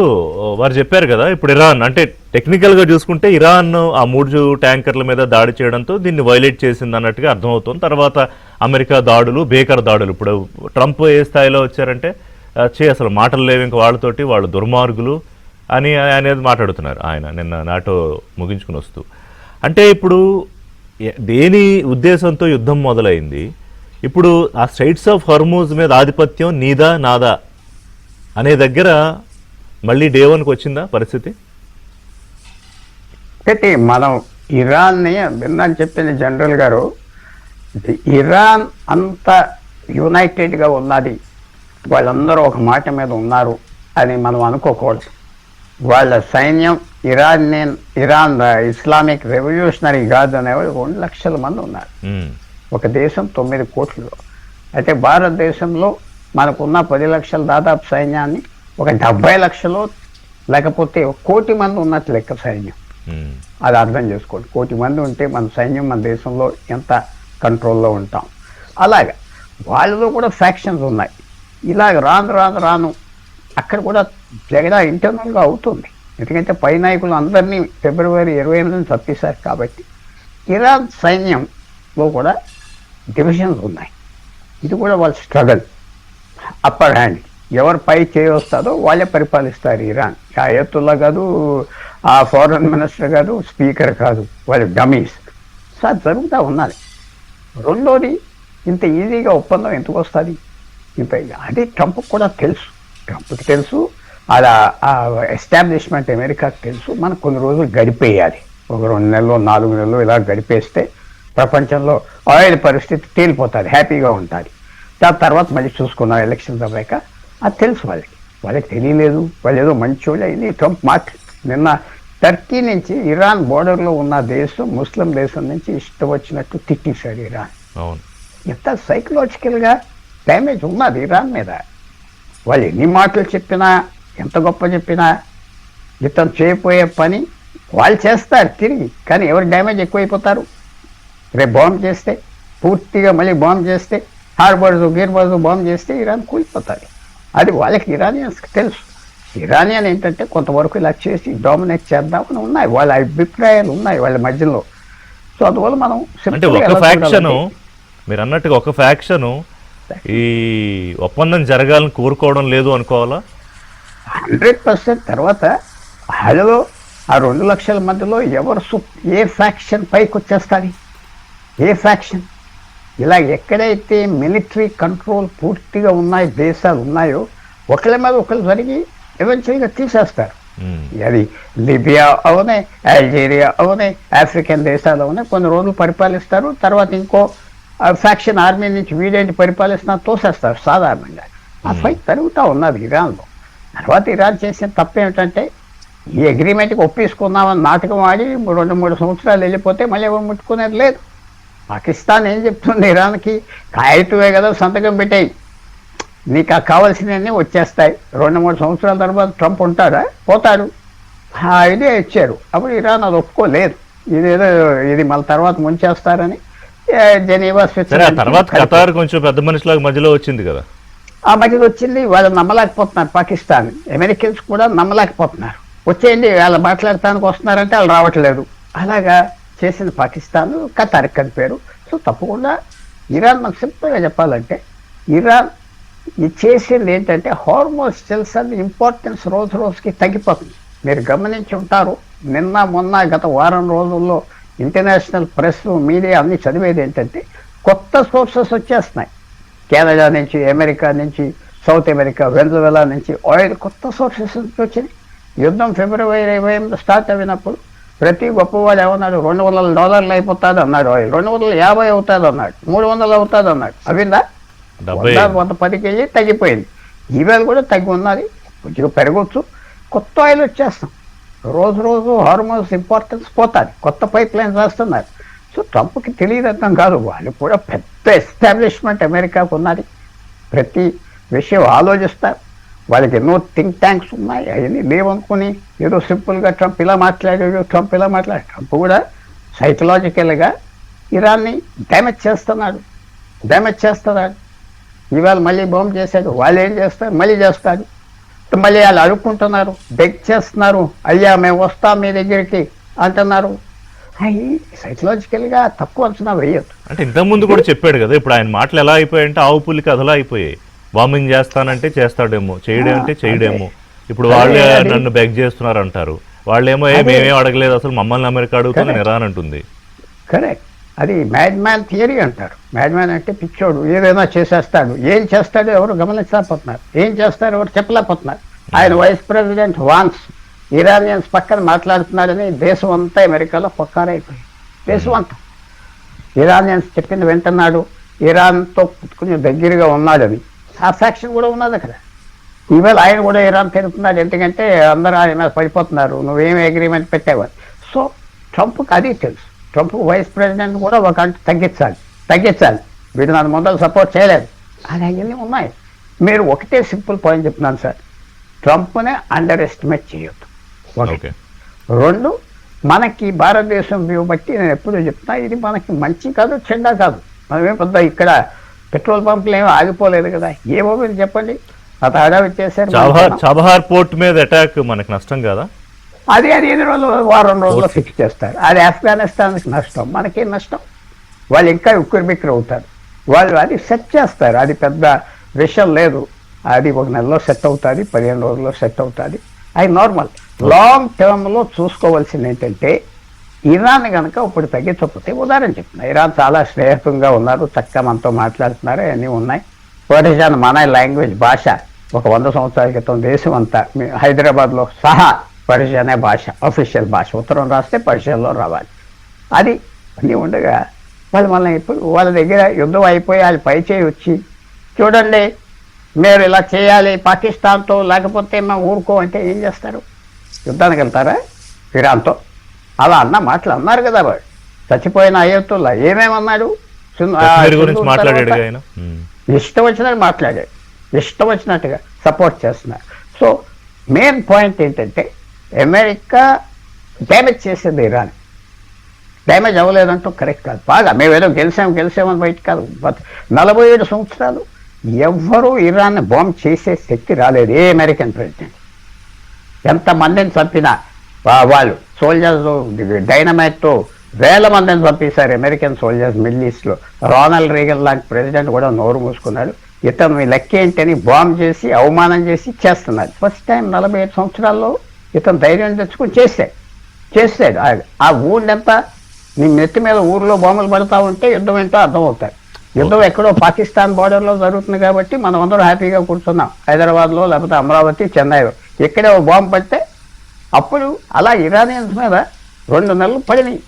వారు చెప్పారు కదా, ఇప్పుడు ఇరాన్ అంటే టెక్నికల్గా చూసుకుంటే ఇరాన్ ఆ 3 ట్యాంకర్ల మీద దాడి చేయడంతో దీన్ని వైలేట్ చేసింది అన్నట్టుగా అర్థమవుతుంది. తర్వాత అమెరికా దాడులు, బేకర్ దాడులు. ఇప్పుడు ట్రంప్ ఏ స్థాయిలో వచ్చారంటే అసలు మాటలు లేవు ఇంక వాళ్ళతోటి, వాళ్ళు దుర్మార్గులు అని అనేది మాట్లాడుతున్నారు ఆయన నిన్న నాటో ముగించుకుని వస్తూ. అంటే ఇప్పుడు దేని ఉద్దేశంతో యుద్ధం మొదలైంది? ఇప్పుడు ఆ స్ట్రైట్స్ ఆఫ్ హర్మూజ్ మీద ఆధిపత్యం నీదా నాదా అనే దగ్గర మళ్ళీ డే 1కి వచ్చిందా పరిస్థితి? ఒకటి మనం ఇరాన్ని విన్నాను చెప్పింది జనరల్ గారు, ఇరాన్ అంత యునైటెడ్గా ఉన్నది, వాళ్ళందరూ ఒక మాట మీద ఉన్నారు అని మనం అనుకోకూడదు. వాళ్ళ సైన్యం ఇరాన్ ఇస్లామిక్ రెవల్యూషనరీ గార్డ్ అనేవాళ్ళు 2 లక్షల మంది ఉన్నారు. ఒక దేశం 9 కోట్లు. అయితే భారతదేశంలో మనకున్న 10 లక్షల దాదాపు సైన్యాన్ని ఒక 70 లక్షలు లేకపోతే 1 కోటి మంది ఉన్నట్టు లెక్క సైన్యం. అది అర్థం చేసుకోండి. 1 కోటి మంది ఉంటే మన సైన్యం మన దేశంలో ఎంత కంట్రోల్లో ఉంటాం. అలాగే వాళ్ళలో కూడా ఫ్యాక్షన్స్ ఉన్నాయి. ఇలాగ రాను అక్కడ కూడా జగడ ఇంటర్నల్గా అవుతుంది. ఎందుకంటే పై నాయకులు అందరినీ ఫిబ్రవరి 28ని తప్పిస్తారు కాబట్టి ఇరాన్ సైన్యంలో కూడా డివిజన్స్ ఉన్నాయి. ఇది కూడా వాళ్ళ స్ట్రగల్. అప్పర్ హ్యాండ్ ఎవరు పై చేయొస్తారో వాళ్ళే పరిపాలిస్తారు ఇరాన్. ఆ అయతుల్లా కాదు, ఆ ఫారెన్ మినిస్టర్ కాదు, స్పీకర్ కాదు, వాళ్ళు డమీస్. సో అది జరుగుతూ ఉన్నది. రెండోది, ఇంత ఈజీగా ఒప్పందం ఎందుకు వస్తుంది? ఇంత అది ట్రంప్కి కూడా తెలుసు. ట్రంప్కి తెలుసు, అది ఆ ఎస్టాబ్లిష్మెంట్ అమెరికాకి తెలుసు. మనకు కొన్ని రోజులు గడిపేయాలి, ఒక 2 నెలలు 4 నెలలు ఇలా గడిపేస్తే ప్రపంచంలో ఆయిల్ పరిస్థితి తేలిపోతుంది, హ్యాపీగా ఉంటుంది. దాని తర్వాత మళ్ళీ చూసుకున్నాం ఎలక్షన్స్ అవ్వాక. అది తెలుసు వాళ్ళకి తెలియలేదు. వాళ్ళు ఏదో మంచోళ్ళు అయింది. ట్రంప్ నిన్న టర్కీ నుంచి ఇరాన్ బోర్డర్లో ఉన్న దేశం, ముస్లిం దేశం నుంచి ఇష్టం వచ్చినట్టు తిట్టేశాడు ఇరాన్. ఎంత సైకలాజికల్గా డ్యామేజ్ ఉన్నది ఇరాన్ మీద. వాళ్ళు ఎన్ని మాటలు చెప్పినా, ఎంత గొప్ప చెప్పినా, ఇతను చేయబోయే పని వాళ్ళు చేస్తారు తిరిగి. కానీ ఎవరు డ్యామేజ్ ఎక్కువైపోతారు? రేపు బాంబు చేస్తే, పూర్తిగా మళ్ళీ బాంబు చేస్తే, హార్బర్స్ గీర్బర్స్ బాంబు చేస్తే ఇరాన్ కూలిపోతుంది. అది వాళ్ళకి ఇరానియన్స్కి తెలుసు. ఇరానియన్ ఏంటంటే కొంతవరకు ఇలా చేసి డామినేట్ చేద్దామని ఉన్నాయి, వాళ్ళ అభిప్రాయాలు ఉన్నాయి వాళ్ళ మధ్యలో. సో అందువల్ల మనం అంటే ఒక ఫ్యాక్షను, మీరు అన్నట్టుగా ఒక ఫ్యాక్షను ఈ ఒప్పందం జరగాలని కోరుకోవడం లేదు అనుకోవాలా? 100%. తర్వాత హలో ఆ 2 లక్షల మధ్యలో ఏ ఫ్యాక్షన్ పైకి వచ్చేస్తుంది? ఏ ఫ్యాక్షన్? ఇలా ఎక్కడైతే మిలిటరీ కంట్రోల్ పూర్తిగా ఉన్నాయి దేశాలు ఉన్నాయో ఒకళ్ళ మీద ఒకళ్ళు జరిగి ఎవెన్చువల్గా తీసేస్తారు. అది లిబియా అవునే, అల్జీరియా అవునే, ఆఫ్రికన్ దేశాలు అవునే కొన్ని రోజులు పరిపాలిస్తారు. తర్వాత ఇంకో ఫ్యాక్షన్ ఆర్మీ నుంచి వీడేంటి పరిపాలిస్తున్నా తోసేస్తారు సాధారణంగా. ఆ ఫైట్ జరుగుతూ ఉన్నది ఇరాన్లో. తర్వాత ఇరాన్ చేసిన తప్పు ఏమిటంటే ఈ అగ్రిమెంట్కి ఒప్పేసుకుందామని నాటకం ఆడి 2-3 సంవత్సరాలు వెళ్ళిపోతే మళ్ళీ ఎవరు ముట్టుకునేది లేదు. పాకిస్తాన్ ఏం చెప్తుంది ఇరాన్కి? కాగితమే కదా, సంతకం పెట్టాయి, నీకు కావాల్సినవన్నీ వచ్చేస్తాయి. 2-3 సంవత్సరాల తర్వాత ట్రంప్ ఉంటాడా? పోతాడు. ఆ ఐడియా ఇచ్చారు. అప్పుడు ఇరాన్ అది ఒప్పుకోలేదు. ఇది మళ్ళీ తర్వాత ముంచేస్తారని జెనీవా, స్విట్జర్లాండ్ తర్వాత ఖతార్ కొంచెం పెద్ద మనిషిలాగా మధ్యలో వచ్చింది కదా. ఆ మధ్యలో వచ్చింది. వాళ్ళు నమ్మలేకపోతున్నారు. పాకిస్తాన్ అమెరికన్స్ కూడా నమ్మలేకపోతున్నారు. వచ్చేయండి వాళ్ళు మాట్లాడటానికి వస్తున్నారంటే వాళ్ళు రావట్లేదు. అలాగా చేసిన పాకిస్తాన్ ఖతార్ కలిపారు. సో తప్పకుండా ఇరాన్, మనకు సింపుల్గా చెప్పాలంటే ఇరాన్ చేసింది ఏంటంటే హార్మోన్స్ స్టిల్స్ అండ్ ఇంపార్టెన్స్ రోజు రోజుకి తగ్గిపోతుంది. మీరు గమనించి ఉంటారు, నిన్న మొన్న గత వారం రోజుల్లో ఇంటర్నేషనల్ ప్రెస్, మీడియా అన్ని చదివేది ఏంటంటే కొత్త సోర్సెస్ వచ్చేస్తున్నాయి. కెనడా నుంచి, అమెరికా నుంచి, సౌత్ అమెరికా, వెనజువెలా నుంచి ఆయిల్ కొత్త సోర్సెస్ నుంచి వచ్చినాయి. యుద్ధం ఫిబ్రవరి 28 స్టార్ట్ అయినప్పుడు ప్రతి గొప్పవాడు ఏమన్నాడు? $200 అయిపోతుంది అన్నాడు. ఆయిల్ 250 అవుతుంది అన్నాడు, 300 అవుతుంది అన్నాడు. అవిందా? 110 కేజీ తగ్గిపోయింది. ఈవేళ కూడా తగ్గి ఉన్నది, కొద్దిగా పెరగవచ్చు. కొత్త ఆయిల్ వచ్చేస్తాం. రోజు హార్మోన్స్ ఇంపార్టెన్స్ పోతుంది. కొత్త పైప్ లైన్స్ వేస్తున్నారు. సో ట్రంప్కి తెలియదర్థం కాదు. వాళ్ళు కూడా పెద్ద ఎస్టాబ్లిష్మెంట్ అమెరికాకు ఉన్నది. ప్రతి విషయం ఆలోచిస్తారు. వాళ్ళకి ఎన్నో థింక్ ట్యాంక్స్ ఉన్నాయి. అవన్నీ లేవనుకుని ఏదో సింపుల్గా ట్రంప్ ఇలా మాట్లాడాడు, ట్రంప్ కూడా సైకలాజికల్గా ఇరాన్ని డ్యామేజ్ చేస్తున్నాడు. ఇవాళ మళ్ళీ బాంబు చేశాడు. వాళ్ళు ఏం చేస్తారు? మళ్ళీ చేస్తాడు. మళ్ళీ వాళ్ళు అడుక్కుంటున్నారు, బెగ్ చేస్తున్నారు, అయ్యా మేము వస్తాం మీ దగ్గరికి అంటున్నారు. అవి సైకలాజికల్గా తక్కువ అంచనా వేయద్దు. అంటే ఇంతకుముందు కూడా చెప్పాడు కదా, ఇప్పుడు ఆయన మాటలు ఎలా అయిపోయాయంటే ఆవు పులికి అదలా అయిపోయాయి. బాంబింగ్ చేస్తానంటే చేస్తాడేమో, చేయడేమంటే చేయడేమో. ఇప్పుడు వాళ్ళే నన్ను బెగ్ చేస్తున్నారు అంటారు, వాళ్ళేమో మేమేం అడగలేదు అసలు, మమ్మల్ని అమెరికా అడుగుతుంది ఇరాన్ అంటుంది. కరెక్ట్. అది మ్యాడ్ మ్యాన్ థియరీ అంటారు. మ్యాడ్ మ్యాన్ అంటే పిచ్చోడు, ఏదైనా చేసేస్తాడు. ఏం చేస్తాడో ఎవరు గమనించలేకపోతున్నారు, ఏం చేస్తారో ఎవరు చెప్పలేకపోతున్నారు. ఆయన వైస్ ప్రెసిడెంట్ వాన్స్ ఇరానియన్స్ పక్కన మాట్లాడుతున్నాడని దేశం అంతా అమెరికాలో పొక్కారైపోయింది. దేశం అంతా ఇరానియన్స్ చెప్పింది వింటున్నాడు, ఇరాన్తో కొంచెం దగ్గరగా ఉన్నాడని ఆ సాక్ష్యం కూడా ఉన్నది అక్కడ. ఈవేళ ఆయన కూడా ఇరాన్ తిరుగుతున్నాడు, ఎందుకంటే అందరూ ఆయన మీద పడిపోతున్నారు, నువ్వేమి అగ్రిమెంట్ పెట్టావని. సో ట్రంప్కి అది తెలుసు. ట్రంప్ వైస్ ప్రెసిడెంట్ కూడా ఒక గంట తగ్గించాలి, వీడు నన్ను మొదలు సపోర్ట్ చేయలేదు అని అవన్నీ ఉన్నాయి. మీరు ఒకటే సింపుల్ పాయింట్ చెప్తున్నాను సార్, ట్రంప్నే అండర్ ఎస్టిమేట్ చేయొద్దు. ఓకే. రెండు, మనకి భారతదేశం వ్యూ బట్టి నేను ఎప్పుడూ చెప్తున్నా, ఇది మనకి మంచి కాదు చెడ్డ కాదు. మనమేం పెద్ద ఇక్కడ పెట్రోల్ పంపులు ఏమీ ఆగిపోలేదు కదా, ఏమో మీరు చెప్పండి. అత హడావిడి చేశారు. చాబహార్ పోర్ట్ మీద అటాక్ మనకి నష్టం కదా, అది 5 రోజులు వారం రోజుల్లో ఫిక్స్ చేస్తారు. అది ఆఫ్ఘనిస్తాన్కి నష్టం, మనకేం నష్టం. వాళ్ళు ఇంకా ఉక్కిరిబిక్కిరి అవుతారు. వాళ్ళు అది సెట్ చేస్తారు, అది పెద్ద విషయం లేదు. అది 1 నెలలో సెట్ అవుతుంది, 15 రోజుల్లో సెట్ అవుతుంది, అది నార్మల్. లాంగ్ టర్మ్లో చూసుకోవాల్సింది ఏంటంటే, ఇరాన్ కనుక ఇప్పుడు తగ్గించకపోతే, ఉదాహరణ చెప్తున్నా, ఇరాన్ చాలా స్నేహితంగా ఉన్నారు, చక్కగా మనతో మాట్లాడుతున్నారు, అన్నీ ఉన్నాయి. పర్షియన్ మన లాంగ్వేజ్ భాష ఒక 100 సంవత్సరాల క్రితం దేశం అంతా హైదరాబాద్లో సహా పర్షియనే భాష, అఫీషియల్ భాష. ఉత్తరం రాస్తే పర్షియన్లో రావాలి. అది అన్నీ ఉండగా వాళ్ళు మళ్ళీ ఇప్పుడు వాళ్ళ దగ్గర యుద్ధం అయిపోయి వాళ్ళు పై చేయి వచ్చి, చూడండి మీరు ఇలా చేయాలి పాకిస్తాన్తో, లేకపోతే మేము ఊరుకో అంటే ఏం చేస్తారు? యుద్ధానికి వెళ్తారా ఇరాన్తో? అలా అన్న మాటలు అన్నారు కదా వాడు. చచ్చిపోయిన అయ్యతుల్లా ఏమేమన్నాడు? ఇష్టం వచ్చినట్టు మాట్లాడాడు, ఇష్టం వచ్చినట్టుగా సపోర్ట్ చేస్తున్నారు. సో మెయిన్ పాయింట్ ఏంటంటే, అమెరికా డ్యామేజ్ చేసేది ఇరాన్. డ్యామేజ్ అవ్వలేదంటూ కరెక్ట్ కాదు. బాగా మేమేదో గెలిచామని బయట కాదు. 47 సంవత్సరాలు ఎవ్వరూ ఇరాన్ని బాంబ్ చేసే శక్తి రాలేదు ఏ అమెరికన్ ప్రెసిడెంట్. ఎంతమందిని చంపినా వాళ్ళు సోల్జర్స్ డైనమైట్తో వేల మందిని చంపేశారు అమెరికన్ సోల్జర్స్ మిడిల్ ఈస్ట్లో. రోనాల్డ్ రీగన్ లాంటి ప్రెసిడెంట్ కూడా నోరు మూసుకున్నాడు. ఇతను మీ లెక్క ఏంటని బాంబ్ చేసి అవమానం చేసి చేస్తున్నాడు. ఫస్ట్ టైం 47 సంవత్సరాల్లో ఇతను ధైర్యం తెచ్చుకుని చేసాడు. ఆ ఊళ్ళంతా నీ నెత్తి మీద ఊర్లో బాంబులు పడతా ఉంటే యుద్ధం ఏంటో అర్థమవుతాయి. యుద్ధం ఎక్కడో పాకిస్తాన్ బార్డర్లో జరుగుతుంది కాబట్టి మనం అందరూ హ్యాపీగా కూర్చున్నాం, హైదరాబాద్లో లేకపోతే అమరావతి, చెన్నైలో. ఇక్కడే ఓ బాంబు పడితే అప్పుడు అలా ఇరానియన్స్ మీద 2 నెలలు పడినాయి,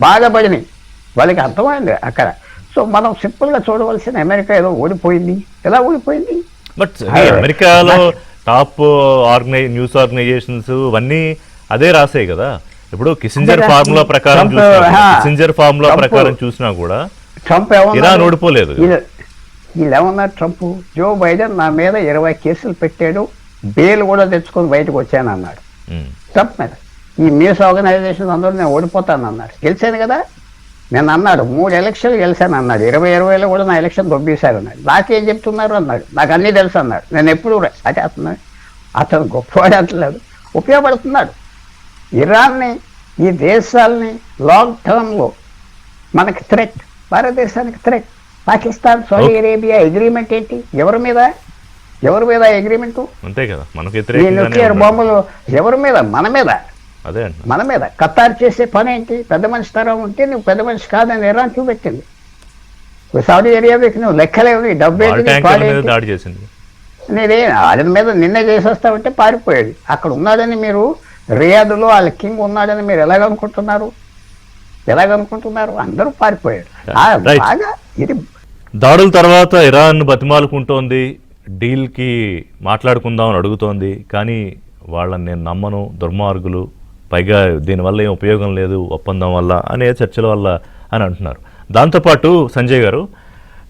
బాగా పడినాయి. వాళ్ళకి అర్థమైంది అక్కడ. సో మనం సింపుల్గా చూడవలసిన, అమెరికా ఏదో ఓడిపోయింది. ఎలా ఓడిపోయింది? బట్ అమెరికాలో టాప్ న్యూస్ ఆర్గనైజేషన్స్ ఇవన్నీ అదే రాసాయి కదా. ఇప్పుడు కిసింజర్ ఫార్ములా ప్రకారం చూసినా కూడా ట్రంప్ ఇరాన్ ఓడిపోలేదు. వీళ్ళు ఏమన్నారు? ట్రంప్, జో బైడెన్ నా మీద 20 కేసులు పెట్టాడు, బెయిల్ కూడా తెచ్చుకొని బయటకు వచ్చాను అన్నాడు ట్రంప్ మీద. ఈ న్యూస్ ఆర్గనైజేషన్ అందరూ నేను ఓడిపోతాను అన్నాడు. గెలిచాను కదా నేను అన్నాడు, 3 ఎలక్షన్లు గెలిచాను అన్నాడు. 2020లో కూడా నా ఎలక్షన్ దొబ్బేశారు అన్నాడు. నాకేం చెప్తున్నారు అన్నాడు, నాకు అన్నీ తెలుసు అన్నాడు. నేను ఎప్పుడు అంటే అతను గొప్పవాడు అంటలేదు, ఉపయోగపడుతున్నాడు. ఇరాన్ని, ఈ దేశాలని లాంగ్ టర్మ్లో మనకి థ్రెట్, భారతదేశానికి threat. Pakistan, Saudi Arabia agreement ఏంటి? ఎవరి మీద అగ్రిమెంట్? అంతే కదా, ఈ న్యూక్లియర్ బాంబులు ఎవరి మీద? మన మీద. ఖతార్ చేసే పని ఏంటి? పెద్ద మనిషి తరం ఉంటే నువ్వు పెద్ద మనిషి కాదని ఇరాన్ చూపెట్టింది. సౌదీ అరేబియాకి నువ్వు లెక్కలేవు, డబ్బు దాడి చేసింది. నేనే ఆయన మీద నిన్నే చేసేస్తామంటే పారిపోయాడు. అక్కడ ఉన్నాడని మీరు, రియాద్లో వాళ్ళ కింగ్ ఉన్నాడని మీరు ఎలాగనుకుంటున్నారు? అందరూ పారిపోయాడు. బాగా ఇది దాడుల తర్వాత ఇరాన్ బతిమాలుకుంటోంది, డీల్కి మాట్లాడుకుందామని అడుగుతోంది. కానీ వాళ్ళని నేను నమ్మను, దుర్మార్గులు, పైగా దీనివల్ల ఏం ఉపయోగం లేదు ఒప్పందం వల్ల అనే చర్చల వల్ల అని అంటున్నారు. దాంతోపాటు సంజయ్ గారు,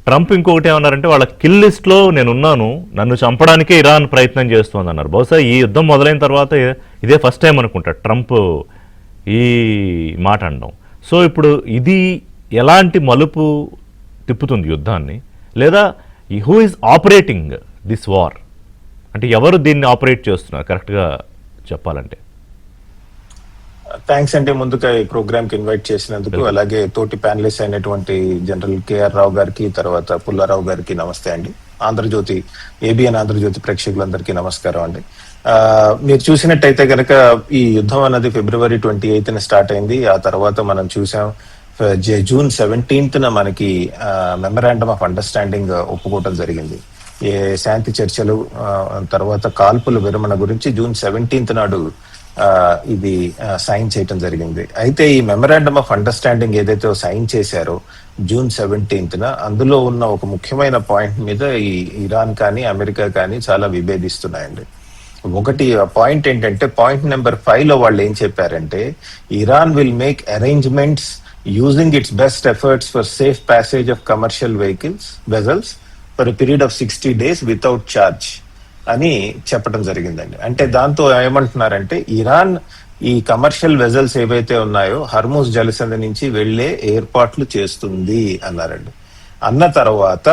ట్రంప్ ఇంకొకటి ఏమన్నారంటే, వాళ్ళ కిల్ లిస్ట్లో నేనున్నాను, నన్ను చంపడానికే ఇరాన్ ప్రయత్నం చేస్తోంది అన్నారు. బహుశా ఈ యుద్ధం మొదలైన తర్వాత ఇదే ఫస్ట్ టైం అనుకుంటా ట్రంప్ ఈ మాట అనడం. సో ఇప్పుడు ఇది ఎలాంటి మలుపు తిప్పుతుంది యుద్ధాన్ని? లేదా who is operating this war? అంటే ఎవరు దీన్ని ఆపరేట్ చేస్తున్నారు కరెక్ట్గా చెప్పాలంటే? థ్యాంక్స్ అండి ముందుగా ఈ ప్రోగ్రామ్ కి ఇన్వైట్ చేసినందుకు. అలాగే తోటి ప్యానలిస్ట్ అయినటువంటి జనరల్ కేఆర్ రావు గారికి, తర్వాత పుల్లారావు గారికి నమస్తే అండి. ఆంధ్రజ్యోతి, ఏబిఎన్ ఆంధ్రజ్యోతి ప్రేక్షకులందరికీ నమస్కారం అండి. మీరు చూసినట్టయితే కనుక ఈ యుద్ధం అన్నది February 28th స్టార్ట్ అయింది. ఆ తర్వాత మనం చూసాం June 17th మనకి మెమరాండమ్ ఆఫ్ అండర్స్టాండింగ్ ఒప్పుకోవడం జరిగింది. ఏ శాంతి చర్చలు తర్వాత కాల్పుల విరమణ గురించి June 17th నాడు ఇది సైన్ చేయటం జరిగింది. అయితే ఈ మెమరాండమ్ ఆఫ్ అండర్స్టాండింగ్ ఏదైతే సైన్ చేశారో June 17th అందులో ఉన్న ఒక ముఖ్యమైన పాయింట్ మీద ఈ ఇరాన్ కానీ అమెరికా కానీ చాలా విభేదిస్తున్నాయండి. ఒకటి పాయింట్ ఏంటంటే పాయింట్ నెంబర్ 5 లో వాళ్ళు ఏం చెప్పారంటే Iran will make arrangements using it's best efforts for safe passage of commercial vessels for a period of 60 days without charge అని చెప్పడం జరిగిందండి. అంటే దాంతో ఏమంటున్నారంటే ఇరాన్ ఈ కమర్షియల్ వెజల్స్ ఏవైతే ఉన్నాయో హర్మూజ్ జలసంధి నుంచి వెళ్లే ఏర్పాట్లు చేస్తుంది అన్నారండి. అన్న తర్వాత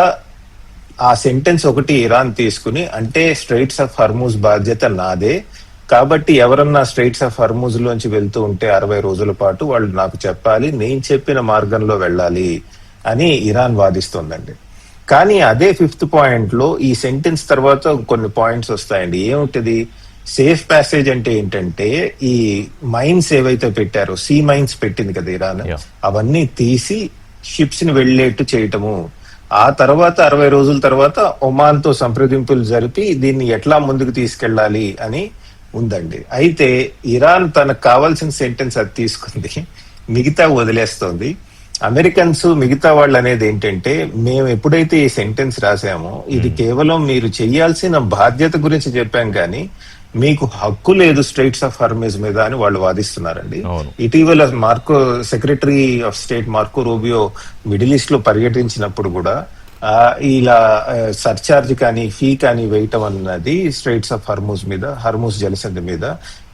ఆ సెంటెన్స్ ఒకటి ఇరాన్ తీసుకుని అంటే స్ట్రైట్స్ ఆఫ్ హర్మూజ్ బాధ్యత నాదే కాబట్టి ఎవరన్నా స్ట్రైట్స్ ఆఫ్ హర్మూజ్ లోంచి వెళ్తూ ఉంటే 60 రోజుల పాటు వాళ్ళు నాకు చెప్పాలి, నేను చెప్పిన మార్గంలో వెళ్ళాలి అని ఇరాన్ వాదిస్తోందండి. కానీ అదే 5th పాయింట్ లో ఈ సెంటెన్స్ తర్వాత కొన్ని పాయింట్స్ వస్తాయండి. ఏముంటది? సేఫ్ ప్యాసేజ్ అంటే ఏంటంటే ఈ మైన్స్ ఏవైతే పెట్టారో సీ మైన్స్ పెట్టింది కదా ఇరాన్, అవన్నీ తీసి షిప్స్ ని వెళ్లేట్టు చేయటము. ఆ తర్వాత 60 రోజుల తర్వాత ఒమాన్ తో సంప్రదింపులు జరిపి దీన్ని ఎట్లా ముందుకు తీసుకెళ్లాలి అని ఉందండి. అయితే ఇరాన్ తనకు కావాల్సిన సెంటెన్స్ అది తీసుకుంది, మిగతా వదిలేస్తోంది. అమెరికన్స్ మిగతా వాళ్ళు అనేది ఏంటంటే మేము ఎప్పుడైతే ఈ సెంటెన్స్ రాసామో ఇది కేవలం మీరు చెయ్యాల్సిన బాధ్యత గురించి చెప్పాం కానీ మీకు హక్కు లేదు స్ట్రైట్స్ ఆఫ్ హర్మూజ్ మీద అని వాళ్ళు వాదిస్తున్నారండి. ఇటీవల secretary of state Marco Rubio middle east లో పర్యటించినప్పుడు కూడా ఇలా సర్చార్జ్ కానీ ఫీ కానీ వేయటం అన్నది స్ట్రైట్స్ ఆఫ్ హర్మూజ్ మీద, హర్మూజ్ జలసంధి మీద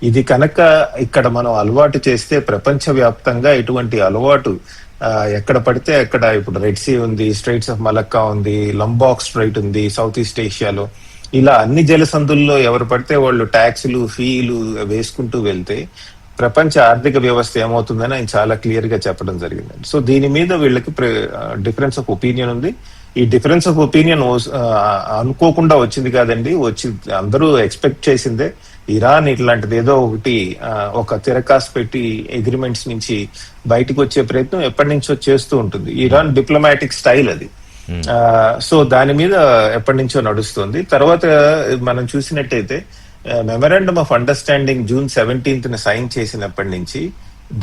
ఇది కనుక ఇక్కడ మనం అలవాటు చేస్తే ప్రపంచ వ్యాప్తంగా ఇటువంటి అలవాటు ఎక్కడ పడితే అక్కడ ఇప్పుడు రెడ్ సీ ఉంది, స్ట్రైట్స్ ఆఫ్ మలక్కా ఉంది, లంబాక్ స్ట్రైట్ ఉంది సౌత్ ఈస్ట్ ఏషియాలో, ఇలా అన్ని జలసంధుల్లో ఎవరు పడితే వాళ్ళు ట్యాక్సులు ఫీలు వేసుకుంటూ వెళ్తే ప్రపంచ ఆర్థిక వ్యవస్థ ఏమవుతుందని ఆయన చాలా క్లియర్ గా చెప్పడం జరిగింది. సో దీని మీద వీళ్ళకి డిఫరెన్స్ ఆఫ్ ఒపీనియన్ ఉంది. ఈ డిఫరెన్స్ ఆఫ్ ఒపీనియన్ అనుకోకుండా వచ్చింది కాదండి, వచ్చి అందరూ ఎక్స్పెక్ట్ చేసిందే. ఇరాన్ ఇట్లాంటిది ఏదో ఒకటి ఒక తిరకాసు పెట్టి అగ్రిమెంట్స్ నుంచి బయటకు వచ్చే ప్రయత్నం ఎప్పటి నుంచో చేస్తూ ఉంటుంది. ఇరాన్ డిప్లొమాటిక్ స్టైల్ అది. సో దాని మీద ఎప్పటి నుంచో నడుస్తుంది. తర్వాత మనం చూసినట్టయితే memorandum of understanding June 17th sign చేసినప్పటి నుంచి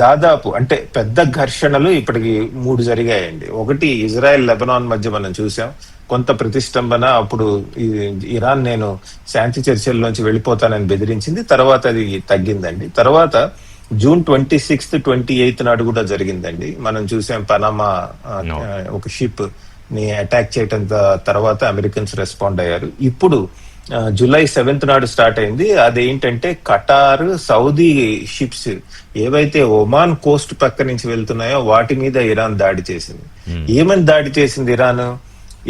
దాదాపు అంటే పెద్ద ఘర్షణలు ఇప్పటికి 3 జరిగాయండి. ఒకటి ఇజ్రాయెల్ లెబనాన్ మధ్య మనం చూసాం, కొంత ప్రతిష్టంభన. అప్పుడు ఇరాన్ నేను శాంతి చర్చల్లోంచి వెళ్ళిపోతానని బెదిరించింది, తర్వాత అది తగ్గిందండి. తర్వాత June 26th 28th నాడు కూడా జరిగిందండి. మనం చూసాం పనామా ఒక షిప్ ని అటాక్ చేయటం తర్వాత అమెరికన్స్ రెస్పాండ్ అయ్యారు. ఇప్పుడు July 7th నాడు స్టార్ట్ అయింది. అదేంటంటే ఖటార్, సౌదీ షిప్స్ ఏవైతే ఒమాన్ కోస్ట్ పక్క నుంచి వెళ్తున్నాయో వాటి మీద ఇరాన్ దాడి చేసింది. ఏమని దాడి చేసింది ఇరాన్?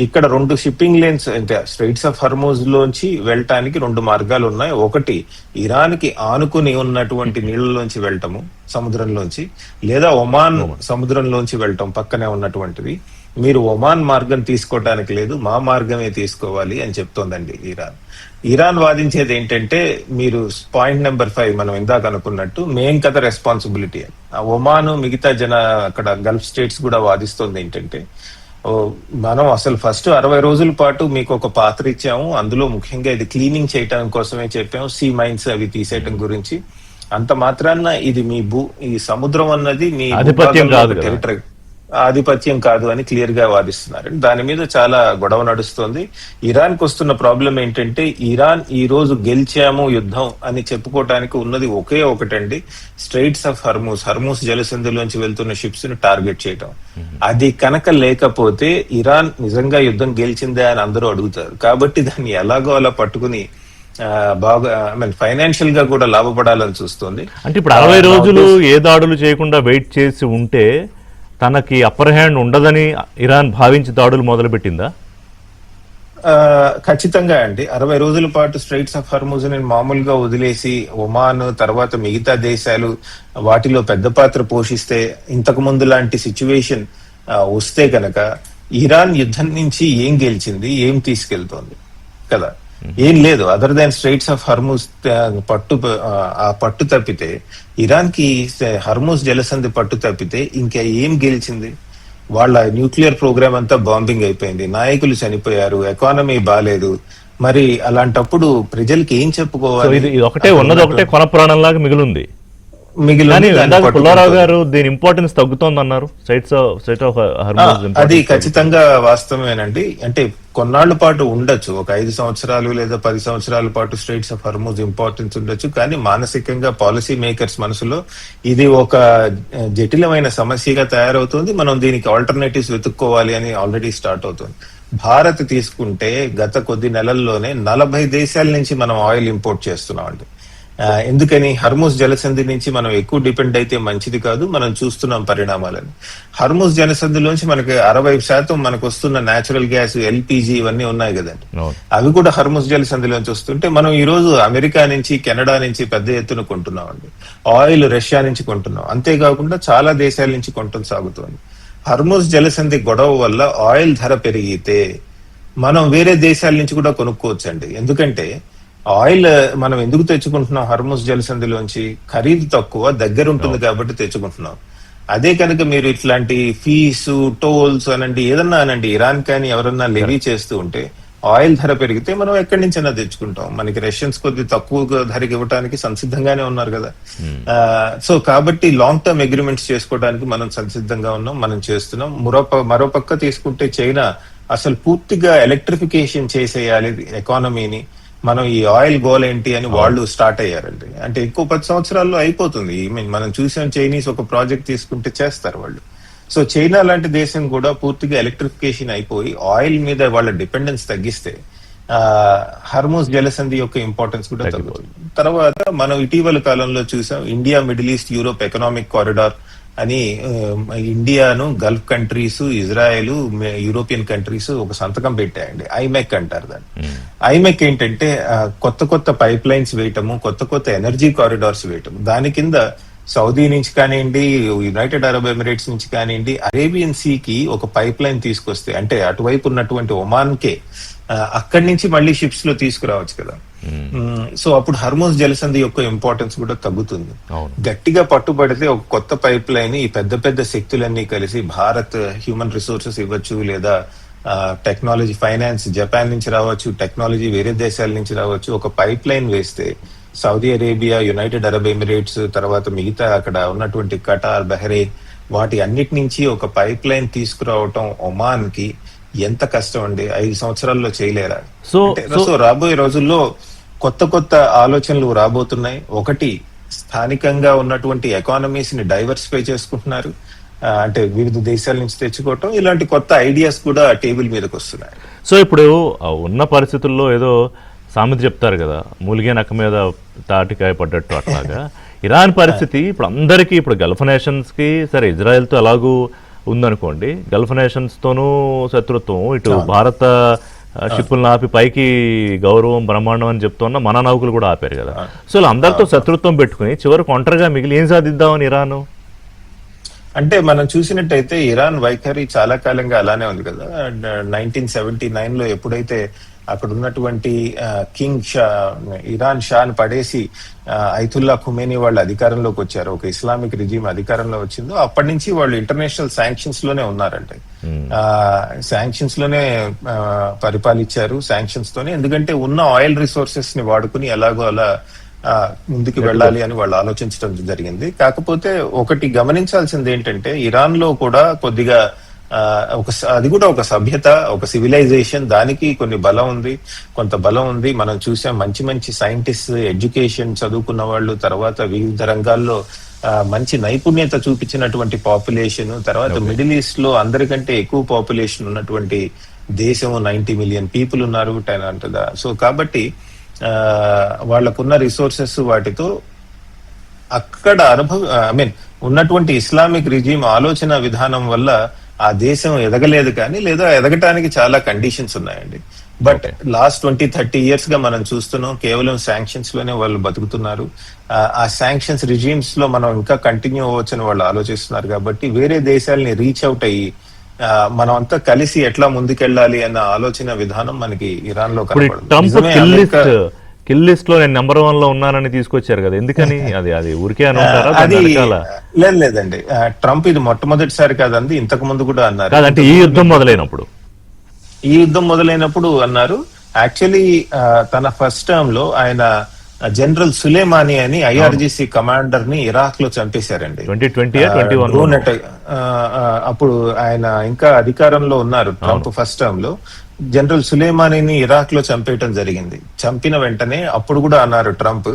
ఇక్కడ 2 షిప్పింగ్ లేన్స్ అంటే స్ట్రైట్స్ ఆఫ్ హర్మూజ్ లోంచి వెళ్ళటానికి 2 మార్గాలు ఉన్నాయి. ఒకటి ఇరాన్ కి ఆనుకుని ఉన్నటువంటి నీళ్లలోంచి వెళ్ళటము సముద్రంలోంచి, లేదా ఒమాన్ సముద్రంలోంచి వెళ్ళటం పక్కనే ఉన్నటువంటిది. మీరు ఒమాన్ మార్గం తీసుకోవడానికి లేదు, మా మార్గమే తీసుకోవాలి అని చెప్తోందండి ఇరాన్. ఇరాన్ వాదించేది ఏంటంటే మీరు పాయింట్ నెంబర్ 5 మనం ఇందాక అనుకున్నట్టు మేం కదా రెస్పాన్సిబిలిటీ అని. ఒమాన్ మిగతా అక్కడ గల్ఫ్ స్టేట్స్ కూడా వాదిస్తోంది ఏంటంటే మనం అసలు ఫస్ట్ 60 రోజుల పాటు మీకు ఒక పాత్ర ఇచ్చాము, అందులో ముఖ్యంగా ఇది క్లీనింగ్ చేయటం కోసమే చెప్పాము, సీ మైన్స్ అవి తీసేయటం గురించి. అంత మాత్రాన ఇది మీ ఈ సముద్రం అన్నది మీ టెరిటరీ ఆధిపత్యం కాదు అని క్లియర్ గా వాదిస్తున్నారు. దాని మీద చాలా గొడవ నడుస్తోంది. ఇరాన్ కు వస్తున్న ప్రాబ్లం ఏంటంటే ఇరాన్ ఈ రోజు గెలిచాము యుద్ధం అని చెప్పుకోవటానికి ఉన్నది ఒకే ఒకటండి, స్ట్రైట్స్ ఆఫ్ హర్మూజ్ జలసంధిలోంచి వెళ్తున్న షిప్స్ ని టార్గెట్ చేయటం. అది కనుక లేకపోతే ఇరాన్ నిజంగా యుద్ధం గెలిచిందే అని అందరూ అడుగుతారు. కాబట్టి దాన్ని ఎలాగో అలా పట్టుకుని బాగా ఫైనాన్షియల్ గా కూడా లాభపడాలని చూస్తుంది. అంటే ఇప్పుడు 60 రోజులు ఏ దాడులు చేయకుండా వెయిట్ చేసి ఉంటే తనకి అప్పర్ హ్యాండ్ ఉండదని ఇరాన్ భావించి దాడులు మొదలుపెట్టిందా? ఖచ్చితంగా అండి. 60 రోజుల పాటు స్ట్రైట్స్ ఆఫ్ హర్ముజ్ ని మామూలుగా వదిలేసి ఒమాన్ తర్వాత మిగతా దేశాలు వాటిలో పెద్ద పాత్ర పోషిస్తే, ఇంతకు ముందు లాంటి సిచ్యువేషన్ వస్తే కనుక ఇరాన్ యుద్ధం నుంచి ఏం గెలిచింది, ఏం తీసుకెళ్తోంది కదా? ఏం లేదు. Other than Strides of Hormuz పట్టు తప్పితే, ఇరాన్ కి హర్ముజ్ జలసంధి పట్టు తప్పితే ఇంకా ఏం గెలిచింది? వాళ్ళ న్యూక్లియర్ ప్రోగ్రామ్ అంతా బాంబింగ్ అయిపోయింది, నాయకులు చనిపోయారు, ఎకానమీ బాలేదు. మరి అలాంటప్పుడు ప్రజలకి ఏం చెప్పుకోవాలి? ఇది ఒకటే ఉన్నది, ఒకటే కొన ప్రాణంలాగా మిగిలింది. మిగిలిన పుల్లారావు గారు దీని ఇంపార్టెన్స్ తగ్గుతోంది అన్నారు. స్ట్రైట్ ఆఫ్ హర్ముజ్ అది ఖచ్చితంగా వాస్తవమేనండి. అంటే కొన్నాళ్ల పాటు ఉండొచ్చు, ఒక 5 సంవత్సరాలు లేదా 10 సంవత్సరాల పాటు స్ట్రైట్స్ ఆఫ్ హర్ముజ్ ఇంపార్టెన్స్ ఉండొచ్చు. కానీ మానసికంగా పాలసీ మేకర్స్ మనసులో ఇది ఒక జటిలమైన సమస్యగా తయారవుతుంది. మనం దీనికి ఆల్టర్నేటివ్స్ వెతుక్కోవాలి అని ఆల్రెడీ స్టార్ట్ అవుతుంది. భారత్ తీసుకుంటే గత కొద్ది నెలల్లోనే 40 దేశాల నుంచి మనం ఆయిల్ ఇంపోర్ట్ చేస్తున్నాం అండి. ఎందుకని? హర్ముజ్ జలసంధి నుంచి మనం ఎక్కువ డిపెండ్ అయితే మంచిది కాదు. మనం చూస్తున్నాం పరిణామాలని. హర్ముజ్ జలసంధిలోంచి మనకి 60% మనకు వస్తున్న నేచురల్ గ్యాస్, ఎల్పిజి ఇవన్నీ ఉన్నాయి కదండి. అవి కూడా హర్ముజ్ జలసంధిలోంచి వస్తుంటే మనం ఈ రోజు అమెరికా నుంచి, కెనడా నుంచి పెద్ద ఎత్తున కొంటున్నాం అండి. ఆయిల్ రష్యా నుంచి కొంటున్నాం. అంతేకాకుండా చాలా దేశాల నుంచి కొంటం సాగుతోంది. హర్ముజ్ జలసంధి గొడవ వల్ల ఆయిల్ ధర పెరిగితే మనం వేరే దేశాల నుంచి కూడా కొనుక్కోవచ్చండి. ఎందుకంటే ఆయిల్ మనం ఎందుకు తెచ్చుకుంటున్నాం? హర్ముజ్ జలసంధిలోంచి ఖరీదు తక్కువ, దగ్గర ఉంటుంది కాబట్టి తెచ్చుకుంటున్నాం. అదే కనుక మీరు ఇట్లాంటి ఫీజు, టోల్స్ అనండి, ఏదన్నా అనండి, ఇరాన్ కానీ ఎవరన్నా లెవీ చేస్తూ ఉంటే ఆయిల్ ధర పెరిగితే మనం ఎక్కడి నుంచైనా తెచ్చుకుంటాం. మనకి రష్యన్స్ కొద్ది తక్కువ ధరకి ఇవ్వడానికి సంసిద్ధంగానే ఉన్నారు కదా. సో కాబట్టి లాంగ్ టర్మ్ అగ్రిమెంట్స్ చేసుకోవడానికి మనం సంసిద్ధంగా ఉన్నాం, మనం చేస్తున్నాం. మరోపక్క తీసుకుంటే చైనా అసలు పూర్తిగా ఎలక్ట్రిఫికేషన్ చేసేయాలి ఎకానమీని, మనం ఈ ఆయిల్ గోల్ ఏంటి అని వాళ్ళు స్టార్ట్ అయ్యారండి. అంటే ఇంకో 10 సంవత్సరాల్లో అయిపోతుంది. మనం చూసాం, చైనీస్ ఒక ప్రాజెక్ట్ తీసుకుంటే చేస్తారు వాళ్ళు. సో చైనా లాంటి దేశం కూడా పూర్తిగా ఎలక్ట్రిఫికేషన్ అయిపోయి ఆయిల్ మీద వాళ్ళ డిపెండెన్స్ తగ్గిస్తే హర్ముజ్ జలసంధి యొక్క ఇంపార్టెన్స్ కూడా తగ్గుతుంది. తర్వాత మనం ఇటీవల కాలంలో చూసాం, India, middle east, Europe economic corridor అని ఇండియాను, Gulf countries, Israel, European countries ఒక సంతకం పెట్టాయండి. ఐమెక్ అంటారు దాన్ని. ఐమెక్ ఏంటంటే కొత్త పైప్ లైన్స్ వేయటము, కొత్త ఎనర్జీ కారిడార్స్ వేయటము. దాని కింద సౌదీ నుంచి కానివ్వండి, యునైటెడ్ అరబ్ ఎమిరేట్స్ నుంచి కానివ్వండి, అరేబియన్ సీ కి ఒక పైప్ లైన్ తీసుకొస్తే, అంటే అటువైపు ఉన్నటువంటి ఒమాన్ కే అక్కడి నుంచి మళ్ళీ షిప్స్ లో తీసుకురావచ్చు కదా. సో అప్పుడు హర్ముజ్ జలసంధి యొక్క ఇంపార్టెన్స్ కూడా తగ్గుతుంది. గట్టిగా పట్టుబడితే ఒక కొత్త పైప్ లైన్ ఈ పెద్ద శక్తులన్నీ కలిసి, భారత్ హ్యూమన్ రిసోర్సెస్ ఇవ్వచ్చు, లేదా టెక్నాలజీ, ఫైనాన్స్ జపాన్ నుంచి రావచ్చు, టెక్నాలజీ వేరే దేశాల నుంచి రావచ్చు. ఒక పైప్ లైన్ వేస్తే Saudi Arabia, United Arab Emirates, తర్వాత మిగతా అక్కడ ఉన్నటువంటి ఖటార్, బహ్రెయిన్, వాటి అన్నిటి నుంచి ఒక పైప్ లైన్ తీసుకురావటం ఒమాన్ కి ఎంత కష్టం అండి. 5 సంవత్సరాల్లో చేయలేరా? సో రాబోయే రోజుల్లో కొత్త ఆలోచనలు రాబోతున్నాయి. ఒకటి, స్థానికంగా ఉన్నటువంటి ఎకానమీస్ ని డైవర్సిఫై చేసుకుంటున్నారు, అంటే వివిధ దేశాల నుంచి తెచ్చుకోవటం. ఇలాంటి కొత్త ఐడియాస్ కూడా టేబుల్ మీదకి వస్తున్నాయి. సో ఇప్పుడు ఉన్న పరిస్థితుల్లో ఏదో సామెత చెప్తారు కదా, మూలిగే నక్క మీద తాటికాయ పడ్డట్టు, అట్లాగా ఇరాన్ పరిస్థితి ఇప్పుడు అందరికీ, ఇప్పుడు గల్ఫ్ నేషన్స్ కి, సరే ఇజ్రాయెల్తో ఎలాగూ ఉందనుకోండి, గల్ఫ్ నేషన్స్ తోనూ శత్రుత్వం, ఇటు భారత షిప్పులను ఆపి పైకి గౌరవం, బ్రహ్మాండం అని చెప్తున్నా మన నౌకలు కూడా ఆపారు కదా. సో అందరితో శత్రుత్వం పెట్టుకుని చివరికి ఒంటరిగా మిగిలి ఏం సాధిద్దామని ఇరాన్? అంటే మనం చూసినట్టయితే ఇరాన్ వైఖరి చాలా కాలంగా అలానే ఉంది కదా. 1979 లో ఎప్పుడైతే అక్కడ ఉన్నటువంటి కింగ్ షా, ఇరాన్ షాను పడేసి ఐతుల్లా ఖుమేనీ వాళ్ళు అధికారంలోకి వచ్చారు, ఒక ఇస్లామిక్ రిజీమ్ అధికారంలో వచ్చిందో అప్పటి నుంచి వాళ్ళు ఇంటర్నేషనల్ శాంక్షన్స్ లోనే ఉన్నారంటే. శాంక్షన్స్ లోనే పరిపాలించారు, శాంక్షన్స్ తోనే. ఎందుకంటే ఉన్న ఆయిల్ రిసోర్సెస్ ని వాడుకుని ఎలాగో అలా ముందుకు వెళ్ళాలి అని వాళ్ళు ఆలోచించడం జరిగింది. కాకపోతే ఒకటి గమనించాల్సింది ఏంటంటే, ఇరాన్ లో కూడా కొద్దిగా అది కూడా ఒక సభ్యత, ఒక సివిలైజేషన్, దానికి కొంత బలం ఉంది. మనం చూసాం, మంచి సైంటిస్ట్, ఎడ్యుకేషన్ చదువుకున్న వాళ్ళు, తర్వాత వివిధ రంగాల్లో మంచి నైపుణ్యత చూపించినటువంటి పాపులేషన్, తర్వాత మిడిల్ ఈస్ట్ లో అందరికంటే ఎక్కువ పాపులేషన్ ఉన్నటువంటి దేశం, 90 మిలియన్ పీపుల్ ఉన్నారు. సో కాబట్టి వాళ్ళకున్న రిసోర్సెస్ వాటితో అక్కడ ఉన్నటువంటి ఇస్లామిక్ రిజీమ్ ఆలోచన విధానం వల్ల ఆ దేశం ఎదగలేదు, కానీ లేదా ఎదగటానికి చాలా కండిషన్స్ ఉన్నాయండి. బట్ లాస్ట్ 20-30 ఇయర్స్ గా మనం చూస్తున్నాం కేవలం శాంక్షన్స్ లోనే వాళ్ళు బతుకుతున్నారు. ఆ శాంక్షన్స్ రిజీమ్స్ లో మనం ఇంకా కంటిన్యూ అవ్వచ్చని వాళ్ళు ఆలోచిస్తున్నారు. కాబట్టి వేరే దేశాలని రీచ్ అవుట్ అయ్యి మనం అంతా కలిసి ఎట్లా ముందుకెళ్ళాలి అన్న ఆలోచన విధానం మనకి ఇరాన్ లో కిల్ లిస్ట్ లో నేను నెంబర్ 1 లో ఉన్నానని తీసుకొచ్చారు కదా, ఎందుకని? అది ఊరికే అని లేదండి. ట్రంప్ ఇది మొట్టమొదటిసారి కాదండి, ఇంతకు ముందు కూడా అన్నారు. అంటే ఈ యుద్ధం మొదలైనప్పుడు అన్నారు. యాక్చువల్లీ తన ఫస్ట్ టర్మ్ లో ఆయన జనరల్ సులేమానీ అని ఐఆర్జీసీ కమాండర్ ని ఇరాక్ లో చంపేశారండి. 2020 అప్పుడు ఆయన ఇంకా అధికారంలో ఉన్నారు. ట్రంప్ ఫస్ట్ టర్మ్ లో జనరల్ సులేమానీని ఇరాక్ లో చంపేయటం జరిగింది. చంపిన వెంటనే అప్పుడు కూడా అన్నారు ట్రంప్,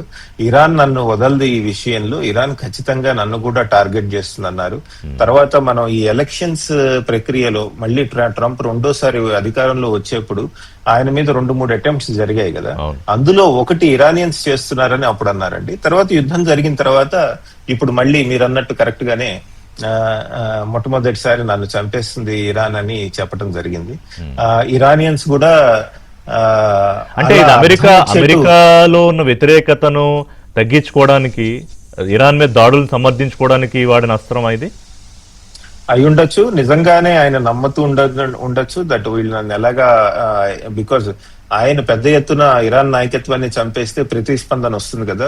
ఇరాన్ నన్ను వదలదు ఈ విషయంలో, ఇరాన్ ఖచ్చితంగా నన్ను కూడా టార్గెట్ చేస్తుందన్నారు. తర్వాత మనం ఈ ఎలక్షన్స్ ప్రక్రియలో మళ్ళీ ట్రంప్ రెండోసారి అధికారంలో వచ్చేప్పుడు ఆయన మీద 2-3 అటెంప్ట్స్ జరిగాయి కదా, అందులో ఒకటి ఇరానియన్స్ చేస్తున్నారని అప్పుడు అన్నారండి. తర్వాత యుద్ధం జరిగిన తర్వాత ఇప్పుడు మళ్ళీ మీరు అన్నట్టు కరెక్ట్ గానే మొట్టమొదటిసారి నన్ను చంపేస్తుంది ఇరాన్ అని చెప్పడం జరిగింది. ఇరానియన్స్ కూడా అంటే అమెరికాలో ఉన్న వ్యతిరేకతను తగ్గించుకోవడానికి, ఇరాన్ మీద దాడులను సమర్థించుకోవడానికి వాడిన అస్త్రం ఇది అయి ఉండొచ్చు. నిజంగానే ఆయన నమ్ముతూ ఉండొచ్చు దట్ వీళ్ళు నన్ను ఎలాగా, బికాజ్ ఆయన పెద్ద ఎత్తున ఇరాన్ నాయకత్వాన్ని చంపేస్తే ప్రతిస్పందన వస్తుంది కదా,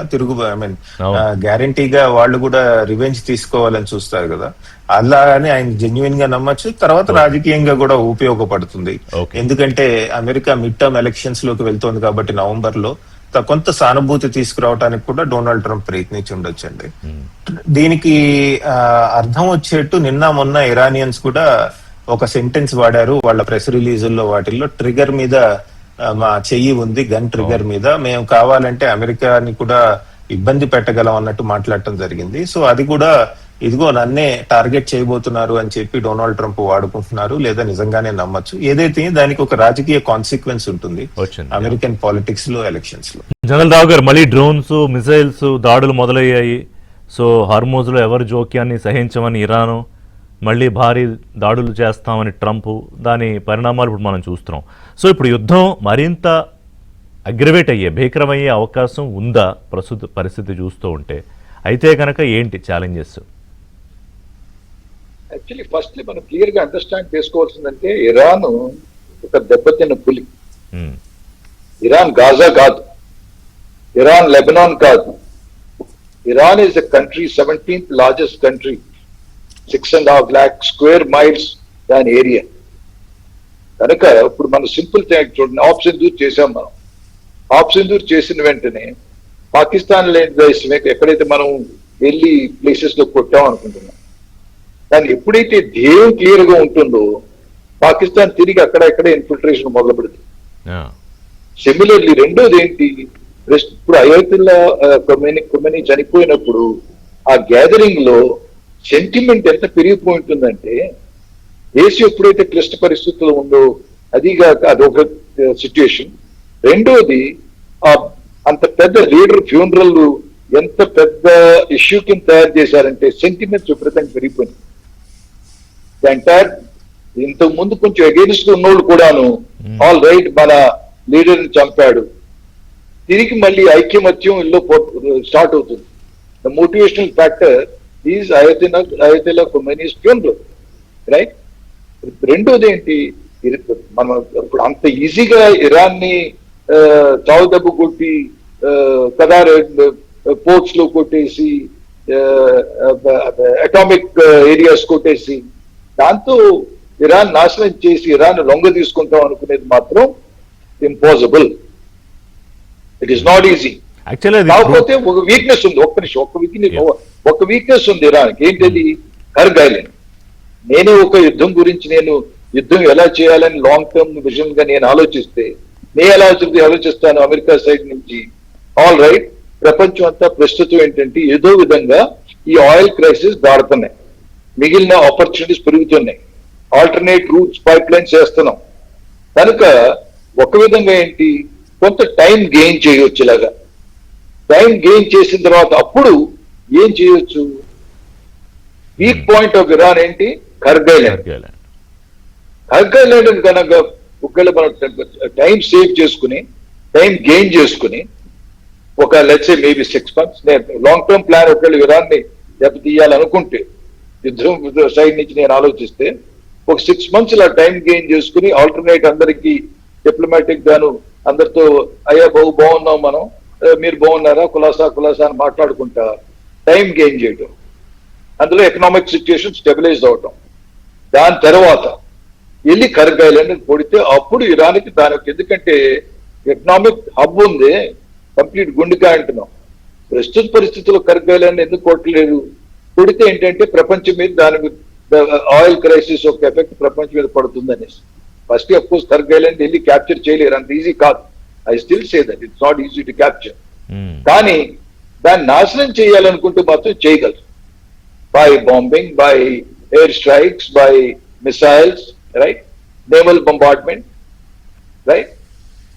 గ్యారంటీగా వాళ్ళు కూడా రివెంజ్ తీసుకోవాలని చూస్తారు కదా, అలాగని ఆయన జెన్యున్ గా నమ్మచ్చు. తర్వాత రాజకీయంగా కూడా ఉపయోగపడుతుంది. ఎందుకంటే అమెరికా మిడ్ టర్మ్ ఎలక్షన్స్ లోకి వెళ్తోంది కాబట్టి నవంబర్ లో కొంత సానుభూతి తీసుకురావడానికి కూడా డొనాల్డ్ ట్రంప్ ప్రయత్నించి ఉండొచ్చండి. దీనికి అర్థం వచ్చేట్టు నిన్న మొన్న ఇరానియన్స్ కూడా ఒక సెంటెన్స్ వాడారు వాళ్ళ ప్రెస్ రిలీజుల్లో, వాటిల్లో ట్రిగర్ మీద మా చెయ్యి ఉంది, గన్ ట్రిగర్ మీద, మేము కావాలంటే అమెరికాని కూడా ఇబ్బంది పెట్టగలం అన్నట్టు మాట్లాడటం జరిగింది. సో అది కూడా ఇదిగో నన్నే టార్గెట్ చేయబోతున్నారు అని చెప్పి డొనాల్డ్ ట్రంప్ వాడుకుంటున్నారు, లేదా నిజంగానే నమ్మచ్చు. ఏదైతే దానికి ఒక రాజకీయ కాన్సిక్వెన్స్ ఉంటుంది అమెరికన్ పాలిటిక్స్ లో, ఎలక్షన్స్ లో. జనరల్ రావు గారు, మళ్ళీ డ్రోన్స్, మిసైల్స్ దాడులు మొదలయ్యాయి. సో హార్మోజ్ లో ఎవరి జోక్యాన్ని సహించమని ఇరాను, మళ్ళీ భారీ దాడులు చేస్తామని ట్రంప్, దాని పరిణామాలు ఇప్పుడు మనం చూస్తున్నాం. సో ఇప్పుడు యుద్ధం మరింత అగ్రవేట్ అయ్యే, భీకరమయ్యే అవకాశం ఉందా ప్రస్తుత పరిస్థితి చూస్తూ ఉంటే? అయితే కనుక ఏంటి ఛాలెంజెస్? యాక్చువల్లీ ఫస్ట్ మనం క్లియర్ గా అండర్స్టాండ్ చేసుకోవాల్సిందంటే, ఇరాన్ ఒక దెబ్బతిన్న పులి. ఇరాన్ గాజా కాదు, ఇరాన్ లెబనాన్ కాదు. Iran is the country 17th largest country, 6.5 lakh square miles దాని ఏరియా. కనుక ఇప్పుడు మనం సింపుల్ థింగ్ చూడండి, ఆప్ సింధూర్ చేసాం మనం. ఆప్ సింధూర్ చేసిన వెంటనే పాకిస్తాన్ లేని దేశమే ఎక్కడైతే మనం వెళ్ళి ప్లేసెస్ లో కొట్టాం అనుకుంటున్నాం, కానీ ఎప్పుడైతే ధ్యేయం క్లియర్ గా ఉంటుందో పాకిస్తాన్ తిరిగి అక్కడెక్కడ ఇన్ఫిల్ట్రేషన్ మొదలు పెడుతుంది. సిమిలర్లీ రెండోది ఏంటి, ఇప్పుడు అయోధ్యలో కొమెనీ చనిపోయినప్పుడు ఆ గ్యాదరింగ్ లో సెంటిమెంట్ ఎంత పెరిగిపోయింటుందంటే, దేశం ఎప్పుడైతే క్లిష్ట పరిస్థితుల్లో ఉందో అదిగాక అదొక సిచ్యుయేషన్. రెండోది అంత పెద్ద లీడర్ ఫ్యూనరల్ ఎంత పెద్ద ఇష్యూ కింద తయారు చేశారంటే సెంటిమెంట్స్ విపరీతంగా పెరిగిపోయింది. ఎంటైర్ ఇంతకు ముందు కొంచెం అగేనిస్ట్ ఉన్నోళ్ళు కూడాను ఆల్ రైట్ మన లీడర్ ని చంపాడు, తిరిగి మళ్ళీ ఐక్యమత్యం ఇల్లు స్టార్ట్ అవుతుంది. ద మోటివేషనల్ ఫ్యాక్టర్ ఈజ్ అయోధ్యలో కొమెనీస్ ఫ్యూనరల్, రైట్. రెండోది ఏంటి, మనం ఇప్పుడు అంత ఈజీగా ఇరాన్ ని చావు దెబ్బ కొట్టి కదార్ పోర్ట్స్ లో కొట్టేసి, అటామిక్ ఏరియాస్ కొట్టేసి, దాంతో ఇరాన్ నాశనం చేసి ఇరాన్ లొంగ తీసుకుంటాం అనుకునేది మాత్రం impossible. It is not easy. కాకపోతే ఒక వీక్నెస్ ఉంది, ఒక వీక్నెస్ ఉంది ఇరాన్కి. ఏంటది? కర్గ్ ఐలాండ్. నేనే ఒక యుద్ధం గురించి యుద్ధం ఎలా చేయాలని లాంగ్ టర్మ్ విజన్ గా నేను ఆలోచిస్తే, నేను ఎలా ఆలోచిస్తాను అమెరికా సైడ్ నుంచి, ఆల్ రైట్, ప్రపంచం అంతా ప్రస్తుతం ఏంటంటే ఏదో విధంగా ఈ ఆయిల్ క్రైసిస్ దాడుతున్నాయి, మిగిలిన ఆపర్చునిటీస్ పెరుగుతున్నాయి, ఆల్టర్నేట్ రూట్స్ పైప్ లైన్స్ చేస్తున్నాం. కనుక ఒక విధంగా ఏంటి, కొంత టైం గెయిన్ చేయొచ్చు. ఇలాగా టైం గెయిన్ చేసిన తర్వాత అప్పుడు ఏం చేయొచ్చు? వీక్ పాయింట్ ఆఫ్ ఇరాన్ ఏంటి? కర్గ్ ఐలాండ్. కర్గ్ ఐలాండ్ కనుక ఒకవేళ మనం టైం సేవ్ చేసుకుని టైం గెయిన్ చేసుకుని ఒక let's maybe 6 months long term plan ఒకవేళ ఇరాన్ని దెబ్బతీయాలనుకుంటే యుద్ధం సైడ్ నుంచి నేను ఆలోచిస్తే ఒక 6 months ఇలా టైం గెయిన్ చేసుకుని ఆల్టర్నేట్ అందరికీ డిప్లొమాటిక్ గాను అందరితో అయ్యా బాగున్నాం మనం, మీరు బాగున్నారా, కులాసా అని మాట్లాడుకుంటా టైం గెయిన్ చేయడం, అందులో ఎకనామిక్ సిచ్యుయేషన్ స్టెబిలైజ్ అవటం, దాని తర్వాత వెళ్ళి కర్గ్ ఐలాండ్ కొడితే అప్పుడు ఇరాన్కి దాని ఎందుకంటే ఎకనామిక్ హబ్ ఉంది, కంప్లీట్ గుండెకాయ అంటున్నాం. ప్రస్తుత పరిస్థితుల్లో కర్గ్ ఐలాండ్ ఎందుకు కొట్టలేదు? కొడితే ఏంటంటే ప్రపంచం మీద దాని ఆయిల్ క్రైసిస్ ఒక ఎఫెక్ట్ ప్రపంచం మీద పడుతుంది అనేసి. ఫస్ట్ అఫ్ కోర్స్ కర్గ్ ఐలాండ్ వెళ్ళి క్యాప్చర్ చేయలేరు, అంత ఈజీ కాదు. I still say that it's not easy to capture. కానీ దాన్ని నాశనం చేయాలనుకుంటే మాత్రం చేయగలరు. By bombing, by air strikes, by missiles, right, naval bombardment, right.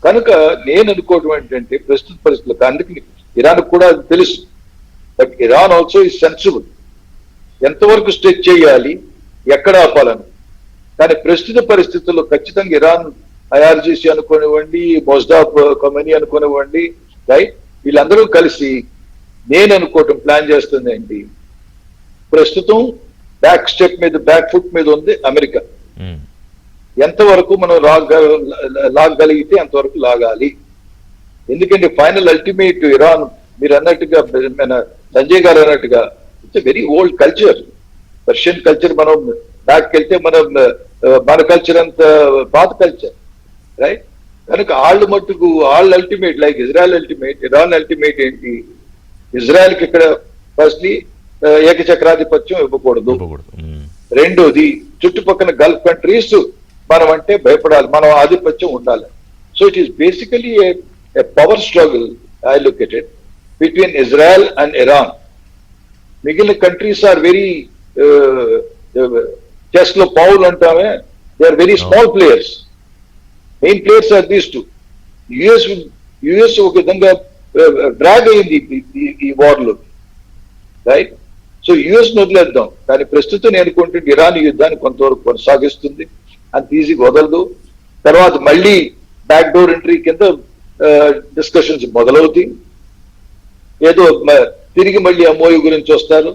కనుక నేను అనుకోవడం ఏంటంటే ప్రస్తుత పరిస్థితుల్లో అందుకని ఇరాన్ కూడా అది తెలుసు. But Iran also is sensible, ఎంతవరకు స్ట్రెచ్ చేయాలి, ఎక్కడ ఆపాలని. కానీ ప్రస్తుత పరిస్థితుల్లో ఖచ్చితంగా ఇరాన్ ఐఆర్జీసీ అనుకోనివ్వండి, మొజ్దాబ్ కమనీ అనుకోనివ్వండి, రైట్, వీళ్ళందరూ కలిసి నేను అనుకోవటం ప్లాన్ చేస్తుంది ఏంటి, ప్రస్తుతం బ్యాక్ ఫుట్ మీద ఉంది అమెరికా. ఎంతవరకు మనం లాగగలిగితే అంతవరకు లాగాలి. ఎందుకంటే ఫైనల్ అల్టిమేట్ ఇరాన్ మీరు అన్నట్టుగా మన సంజయ్ గారు అన్నట్టుగా it's very old culture, Persian culture. మనం బ్యాక్ వెళ్తే మన కల్చర్ అంత పాత కల్చర్, రైట్. కనుక వాళ్ళు మట్టుకు వాళ్ళు ultimate like Israel ultimate, Iran ultimate ఏంటి, ఇజ్రాయెల్కి ఇక్కడ ఫస్ట్లీ ఏకచక్రాధిపత్యం ఇవ్వకూడదు. రెండోది చుట్టుపక్కల గల్ఫ్ కంట్రీస్ మనం అంటే భయపడాలి, మనం ఆధిపత్యం ఉండాలి. So it is basically a power struggle I look at it between Israel and Iran. మిగిలిన కంట్రీస్ ఆర్ వెరీ చెస్ లో పౌల్ అంటామే, they are very small players. Main players are these two. US ఒక విధంగా drag అయింది ఈ war లో, right. So US వదిలేద్దాం, కానీ ప్రస్తుతం నేను అనుకుంటుంటే ఇరాన్ యుద్ధాన్ని కొంతవరకు కొనసాగిస్తుంది, అంత ఈజీగా వదలదు. తర్వాత మళ్ళీ బ్యాక్ డోర్ ఎంట్రీ కింద డిస్కషన్స్ మొదలవుతాయి, ఏదో తిరిగి మళ్ళీ ఎంఓయూ గురించి వస్తారు.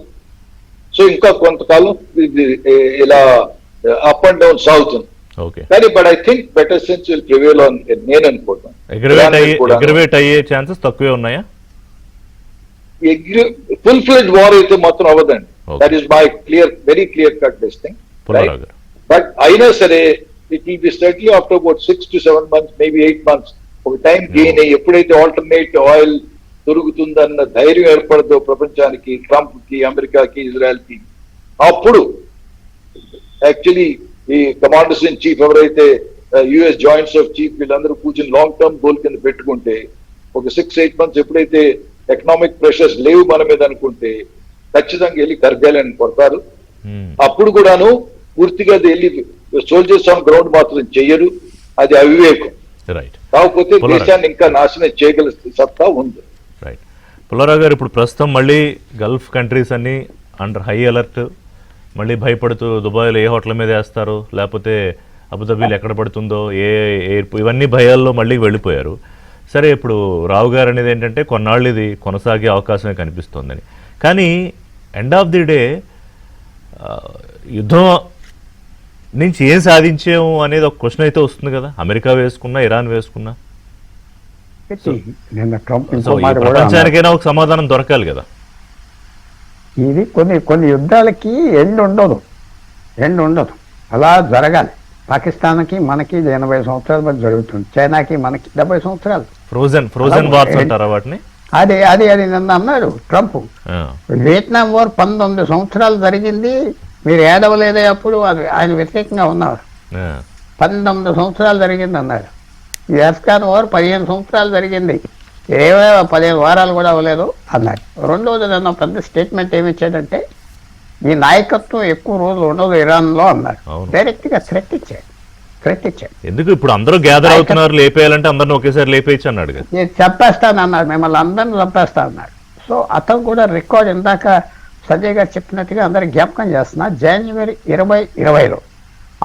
సో ఇంకా కొంతకాలం ఇలా అప్ అండ్ డౌన్ సాగుతుంది. కానీ but I think better sense will prevail on నేను అనుకుంటాను. అగ్రివేట్ అయ్యే ఛాన్సెస్ తక్కువే ఉన్నాయా? ఫుల్ ఫ్లెడ్జ్ వార్ అయితే మాత్రం అవ్వదండి. That is my very clear cut this thing. But అయినా సరే it will be certainly after about 6 to 7 months, maybe 8 months ఒక టైం గెయిన్ అయ్యి ఎప్పుడైతే ఆల్టర్నేట్ ఆయిల్ దొరుకుతుందన్న ధైర్యం ఏర్పడదో ప్రపంచానికి, ట్రంప్ కి, అమెరికాకి, ఇజ్రాయెల్ కి, అప్పుడు యాక్చువల్లీ ఈ కమాండర్స్ ఇన్ చీఫ్ ఎవరైతే యుఎస్ జాయింట్స్ ఆఫ్ చీఫ్ వీళ్ళందరూ కూర్చొని లాంగ్ టర్మ్ గోల్ కింద పెట్టుకుంటే ఒక 6-8 months ఎప్పుడైతే ఎకనామిక్ ప్రెషర్స్ లేవు మన మీద అనుకుంటే ఖచ్చితంగా వెళ్ళి కర్గ్ ఐలాండ్ కొడతారు. అప్పుడు కూడాను పూర్తిగా వెళ్ళి సోల్జర్స్ ఆన్ గ్రౌండ్ మాత్రం చెయ్యరు, అది అవివేకం. కాకపోతే దేశాన్ని ఇంకా నాశనం చేయగల సత్తా ఉంది. రైట్. పుల్లారావు గారు, ఇప్పుడు ప్రస్తుతం మళ్ళీ గల్ఫ్ కంట్రీస్ అన్ని అండర్ హై అలర్ట్, మళ్ళీ భయపడుతూ దుబాయ్లో ఏ హోటల్ మీద వేస్తారు, లేకపోతే అబుదాబీలో ఎక్కడ పడుతుందో, ఇవన్నీ భయాల్లో మళ్ళీ వెళ్ళిపోయారు. సరే, ఇప్పుడు రావు గారు అనేది ఏంటంటే కొన్నాళ్ళు ఇది కొనసాగే అవకాశమే కనిపిస్తోందని. కానీ ఎండ్ ఆఫ్ ది డే యుద్ధం నుంచి ఏం సాధించాము అనేది ఒక క్వశ్చన్ అయితే వస్తుంది కదా, అమెరికా వేసుకున్నా, ఇరాన్ వేసుకున్నా. ప్రపంచానికైనా ఒక సమాధానం దొరకాలి కదా. ఇది కొన్ని యుద్ధాలకి ఎండ్ ఉండదు, అలా జరగాలి. పాకిస్తాన్కి మనకి 80 సంవత్సరాల మధ్య జరుగుతుంది, చైనాకి మనకి 70 సంవత్సరాలు. ఫ్రోజన్ వార్స్ అంటారా వాటిని? అది నిన్న అన్నాడు ట్రంప్. వియత్నాం వార్ 19 సంవత్సరాలు జరిగింది, మీరు ఏడవలేదే అప్పుడు, అది ఆయన వ్యతిరేకంగా ఉన్నారు. 19 సంవత్సరాలు జరిగింది అన్నాడు. ఈ అఫ్ఘాన్ వార్ 15 సంవత్సరాలు జరిగింది, 15 వారాలు కూడా అవ్వలేదు అన్నాడు. రెండవది నన్ను పెద్ద స్టేట్మెంట్ ఏమి ఇచ్చాడంటే ఈ నాయకత్వం ఎక్కువ రోజులు ఉండదు ఇరాన్లో అన్నాడు. డైరెక్ట్ గా థ్రెట్ ఇచ్చాడు. ఎందుకు ఇప్పుడు అందరూ గ్యాదర్ అవుతున్నారు, లేపేయాలంటే అందరిని ఒకేసారి లేపేయచ్చు అన్నాడు. నేను చంపేస్తాను అన్నాడు, మిమ్మల్ని అందరిని చంపేస్తా అన్నాడు. సో అతను కూడా రికార్డ్ ఇందాక సంజయ్ గారు చెప్పినట్టుగా అందరికి జ్ఞాపకం చేస్తున్నా, January 2020లో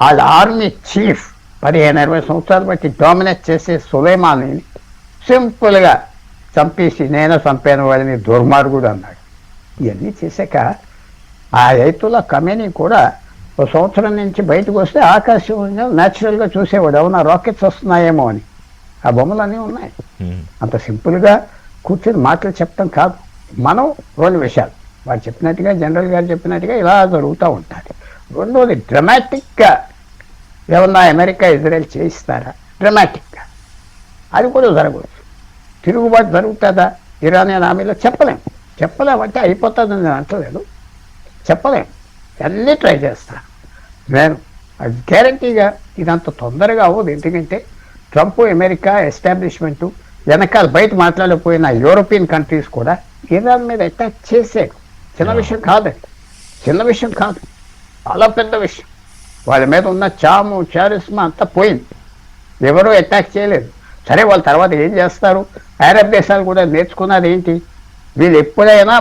వాళ్ళ ఆర్మీ చీఫ్ 15-20 సంవత్సరాలు బట్టి డామినేట్ చేసే సులైమానిని సింపుల్గా చంపేసి నేనే చంపాను వాడిని దుర్మార్గుడు అన్నాడు. ఇవన్నీ చేశాక ఆ రైతుల కమేని కూడా ఒక సంవత్సరం నుంచి బయటకు వస్తే ఆకాశం న్యాచురల్గా చూసేవాడు, అవునా రాకెట్స్ వస్తున్నాయేమో అని. ఆ బొమ్మలన్నీ ఉన్నాయి. అంత సింపుల్గా కూర్చొని మాటలు చెప్పడం కాదు. మనం రెండు విషయాలు వారు చెప్పినట్టుగా, జనరల్ గారు చెప్పినట్టుగా ఇలా జరుగుతూ ఉంటుంది. రెండోది డ్రమాటిక్గా ఏమన్నా అమెరికా ఇజ్రాయెల్ చేయిస్తారా? డ్రమాటిక్గా అది కూడా జరగవచ్చు. తిరుగుబాటు జరుగుతుందా ఇరానియన్ హామీలో? చెప్పలేమంటే అయిపోతుందని నేను అంటలేదు, చెప్పలేం. అన్నీ ట్రై చేస్తాను నేను. అది గ్యారంటీగా ఇదంత తొందరగా అవ్వదు. ఎందుకంటే ట్రంప్ అమెరికా ఎస్టాబ్లిష్మెంటు వెనకాల బయట మాట్లాడకపోయిన యూరోపియన్ కంట్రీస్ కూడా ఇరాన్ మీద అటాక్ చేశారు. చిన్న విషయం కాదండి, చిన్న విషయం కాదు, చాలా పెద్ద విషయం. వాళ్ళ మీద ఉన్న చారిస్మా అంతా పోయింది. ఎవరూ అటాక్ చేయలేదు. సరే, వాళ్ళ తర్వాత ఏం చేస్తారు? అరబ్ దేశాలు కూడా నేర్చుకున్నది ఏంటి? వీళ్ళు ఎప్పుడైనా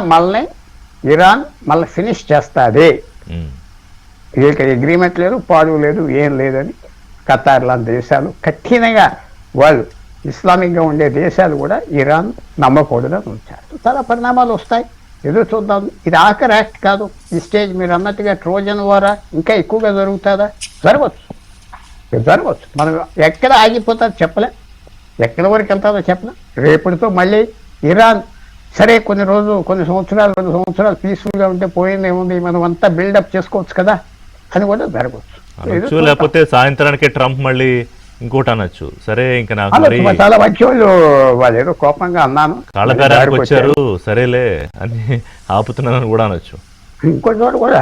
ఇరాన్ మళ్ళీ ఫినిష్ చేస్తుంది, వీళ్ళకి అగ్రిమెంట్ లేదు, పాడు లేదు, ఏం లేదని ఖతార్ లాంటి దేశాలు కఠినంగా, వాళ్ళు ఇస్లామిక్గా ఉండే దేశాలు కూడా ఇరాన్ నమ్మకూడదని ఉంచారు. చాలా పరిణామాలు వస్తాయి, ఎదురు చూద్దాం. ఇది ఆఖరి యాక్ట్ కాదు. ఈ స్టేజ్ మీరు అన్నట్టుగా ట్రోజన్ వారా ఇంకా ఎక్కువగా జరుగుతుందా? జరగవచ్చు. మనం ఎక్కడ ఆగిపోతుందో చెప్పలేం, ఎక్కడి వరకు వెళ్తుందో చెప్పలేం. రేపటితో మళ్ళీ ఇరాన్ సరే కొన్ని సంవత్సరాలు 2 సంవత్సరాలు పీస్ఫుల్గా ఉంటే పోయింది ఏముంది, మనం అంతా బిల్డప్ చేసుకోవచ్చు కదా అని కూడా జరగవచ్చు. లేకపోతే సాయంత్రానికి ట్రంప్ మళ్ళీ ఇంకోటి అనొచ్చు. సరే, ఇంకా నాకు చాలా మంచోళ్ళు, వాళ్ళు ఏదో కోపంగా అన్నాను, కాళ్ళకారానికి వచ్చారు, సరేలే అని ఆపుతున్నానని కూడా అనొచ్చు. ఇంకో చోట కూడా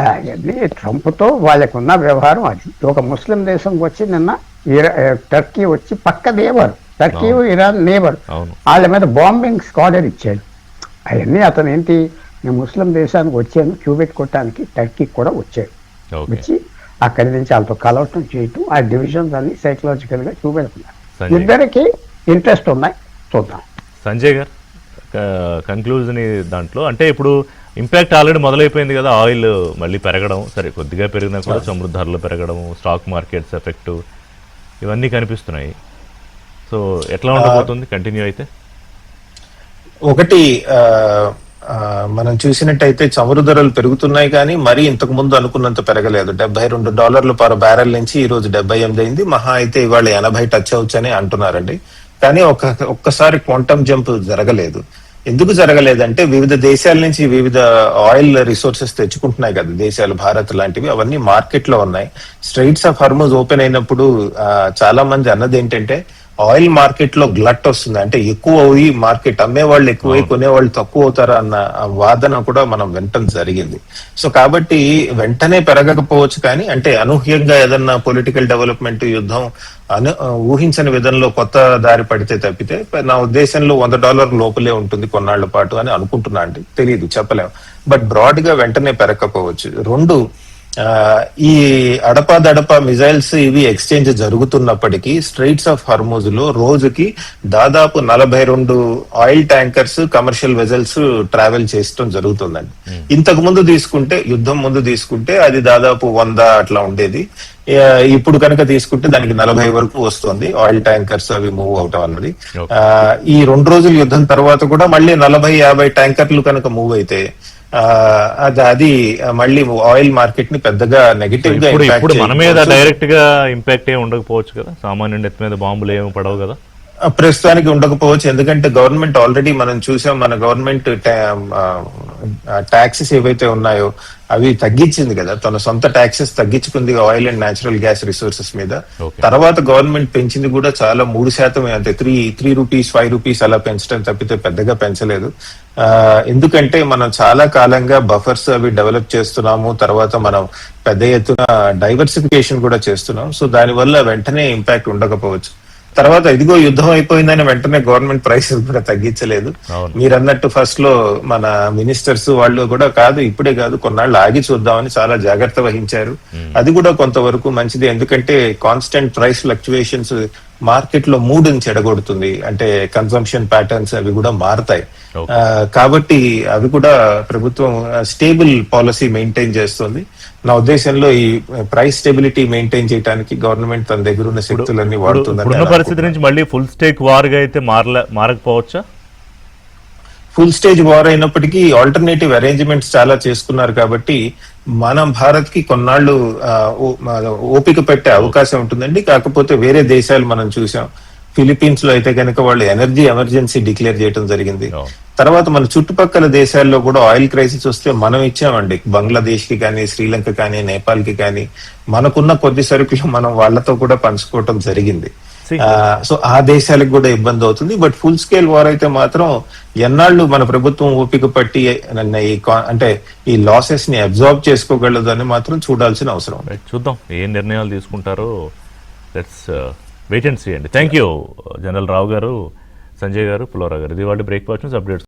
ట్రంప్తో వాళ్ళకు ఉన్న వ్యవహారం అది. ఒక ముస్లిం దేశంకి వచ్చి నిన్న టర్కీ వచ్చి పక్క నేబర్, టర్కీ ఇరాన్ నేబర్, వాళ్ళ మీద బాంబింగ్ ఆర్డర్ ఇచ్చాడు. అవన్నీ అతను ఏంటి, నేను ముస్లిం దేశానికి వచ్చాను క్యూబెట్ కొట్టడానికి, టర్కీకి కూడా వచ్చాడు. వచ్చి అక్కడి నుంచి వాళ్ళతో కలవటం చేయటం, ఆ డివిజన్స్ అన్ని సైకలాజికల్గా చూపెడుతున్నారు. ఇద్దరికి ఇంట్రెస్ట్ ఉన్నాయి, చూద్దాం. సంజయ్ గారు కంక్లూజన్ దాంట్లో అంటే ఇప్పుడు ఇంపాక్ట్ ఆల్రెడీ మొదలైపోయింది కదా, ఆయిల్ మళ్ళీ పెరగడం, సరే కొద్దిగా పెరిగినా కూడా చమురు ధరలు పెరగడం, స్టాక్ మార్కెట్స్ ఎఫెక్ట్ ఇవన్నీ కనిపిస్తున్నాయి. సో ఎట్లా ఉండబోతుంది కంటిన్యూ అయితే? ఒకటి మనం చూసినట్టయితే చమురు ధరలు పెరుగుతున్నాయి, కానీ మరీ ఇంతకు ముందు అనుకున్నంత పెరగలేదు. $72 పర్ బ్యారెల్ నుంచి ఈ రోజు 78 అయింది. మహా అయితే ఇవాళ 80 టచ్ అవచ్చని అంటున్నారండి. కానీ ఒక్కసారి క్వాంటమ్ జంప్ జరగలేదు. ఎందుకు జరగలేదంటే వివిధ దేశాల నుంచి వివిధ ఆయిల్ రిసోర్సెస్ తెచ్చుకుంటున్నాయి కదా దేశాలు, భారత్ లాంటివి, అవన్నీ మార్కెట్ లో ఉన్నాయి. స్ట్రైట్స్ ఆఫ్ హార్మోజ్ ఓపెన్ అయినప్పుడు చాలా మంది అన్నది ఏంటంటే ఆయిల్ మార్కెట్ లో గ్లట్ వస్తుంది, అంటే ఎక్కువ అయ్యి మార్కెట్ అమ్మే వాళ్ళు ఎక్కువై కొనేవాళ్ళు తక్కువ అవుతారా అన్న వాదన కూడా మనం వినటం జరిగింది. సో కాబట్టి వెంటనే పెరగకపోవచ్చు, కానీ అంటే అనూహ్యంగా ఏదన్నా పొలిటికల్ డెవలప్మెంట్, యుద్ధం ఊహించని విధంలో కొత్త దారి పడితే తప్పితే నా ఉద్దేశంలో $100 లోపలే ఉంటుంది కొన్నాళ్ల పాటు అని అనుకుంటున్నా అండి. తెలియదు, చెప్పలేము. బట్ బ్రాడ్ గా వెంటనే పెరగకపోవచ్చు. రెండు, ఈ అడపాదడపా మిజైల్స్ ఇవి ఎక్స్చేంజ్ జరుగుతున్నప్పటికీ స్ట్రైట్స్ ఆఫ్ హార్మోజ్ లో రోజుకి దాదాపు 42 oil tankers, commercial vessels travel చేయడం జరుగుతుందండి. ఇంతకు ముందు తీసుకుంటే, యుద్ధం ముందు తీసుకుంటే అది దాదాపు 100 అట్లా ఉండేది. ఇప్పుడు కనుక తీసుకుంటే దానికి 40 వరకు వస్తుంది ఆయిల్ ట్యాంకర్స్ అవి మూవ్ అవటం అన్నది. ఈ 2 రోజుల యుద్ధం తర్వాత కూడా మళ్ళీ 40-50 ట్యాంకర్లు కనుక మూవ్ అయితే అది మళ్ళీ ఆయిల్ మార్కెట్ ని పెద్దగా నెగటివ్ గా ఇప్పుడు మన మీద డైరెక్ట్ గా ఇంపాక్ట్ ఏమి ఉండకపోవచ్చు కదా, సామాన్యుడి ఎత్తు మీద బాంబులు ఏమి పడవు కదా ప్రస్తుతానికి ఉండకపోవచ్చు. ఎందుకంటే గవర్నమెంట్ ఆల్రెడీ మనం చూసాం, మన గవర్నమెంట్ ట్యాక్సెస్ ఏవైతే ఉన్నాయో అవి తగ్గించింది కదా, తన సొంత ట్యాక్సెస్ తగ్గించుకుంది oil and natural gas resources మీద. తర్వాత గవర్నమెంట్ పెంచింది కూడా చాలా 3% అంతే, 3 రూపీస్ 5 రూపీస్ అలా పెంచడం తప్పితే పెద్దగా పెంచలేదు. ఎందుకంటే మనం చాలా కాలంగా బఫర్స్ అవి డెవలప్ చేస్తున్నాము, తర్వాత మనం పెద్ద ఎత్తున డైవర్సిఫికేషన్ కూడా చేస్తున్నాం. సో దానివల్ల వెంటనే ఇంపాక్ట్ ఉండకపోవచ్చు. తర్వాత ఇదిగో యుద్ధం అయిపోయిందని వెంటనే గవర్నమెంట్ ప్రైసెస్ కూడా తగ్గించలేదు. మీరు అన్నట్టు ఫస్ట్ లో మన మినిస్టర్స్ వాళ్ళు కూడా కాదు, ఇప్పుడే కాదు, కొన్నాళ్ళు ఆగి చూద్దామని చాలా జాగ్రత్త వహించారు. అది కూడా కొంతవరకు మంచిది, ఎందుకంటే కాన్స్టెంట్ ప్రైస్ ఫ్లక్చువేషన్స్ మార్కెట్ లో మూడ్ని చెడగొడుతుంది, అంటే కన్సంప్షన్ ప్యాటర్న్స్ అవి కూడా మారుతాయి. Okay. కాబట్టి అవి కూడా ప్రభుత్వం స్టేబుల్ పాలసీ మెయింటైన్ చేస్తుంది. నా ఉద్దేశంలో ఈ ప్రైస్ స్టెబిలిటీ మెయింటైన్ చేయడానికి గవర్నమెంట్ తన దగ్గర ఉన్న శక్తులన్నీ వాడుతుందని ఇప్పుడున్న పరిస్థితి నుంచి మళ్ళీ ఫుల్ స్టేక్ వార్గా అయితే మారకపోవచ్చా? ఫుల్ స్టేజ్ వార్ అయినప్పటికీ ఆల్టర్నేటివ్ అరేంజ్మెంట్స్ చాలా చేసుకున్నారు కాబట్టి మనం భారత్ కి కొన్నాళ్ళు ఓపిక పెట్టే అవకాశం ఉంటుందండి. కాకపోతే వేరే దేశాలు మనం చూసాం, ఫిలిప్పీన్స్ లో అయితే కనుక వాళ్ళు ఎనర్జీ ఎమర్జెన్సీ డిక్లేర్ చేయడం జరిగింది. తర్వాత మన చుట్టుపక్కల దేశాల్లో కూడా ఆయిల్ క్రైసిస్ వస్తే మనం ఇచ్చామండి, బంగ్లాదేశ్ కి కానీ, శ్రీలంక కానీ, నేపాల్ కి కానీ మనకున్న కొద్ది సరుకులు మనం వాళ్ళతో కూడా పంచుకోవటం జరిగింది. సో ఆ దేశాలకు కూడా ఇబ్బంది అవుతుంది. బట్ ఫుల్ స్కేల్ వార్ అయితే మాత్రం ఎన్నాళ్ళు మన ప్రభుత్వం ఓపిక పట్టి అంటే ఈ లాసెస్ ని అబ్జార్బ్ చేసుకోగలదని మాత్రం చూడాల్సిన అవసరం ఉంది. చూద్దాం ఏ నిర్ణయాలు తీసుకుంటారో, లెట్స్ వెయిట్ అండ్ సీ అండి. థ్యాంక్ యూ జనరల్ రావు గారు, సంజయ్ గారు, పుల్లారావు గారు. ఇది వాళ్ళ బ్రేక్ఫాస్ట్ అప్డేట్స్.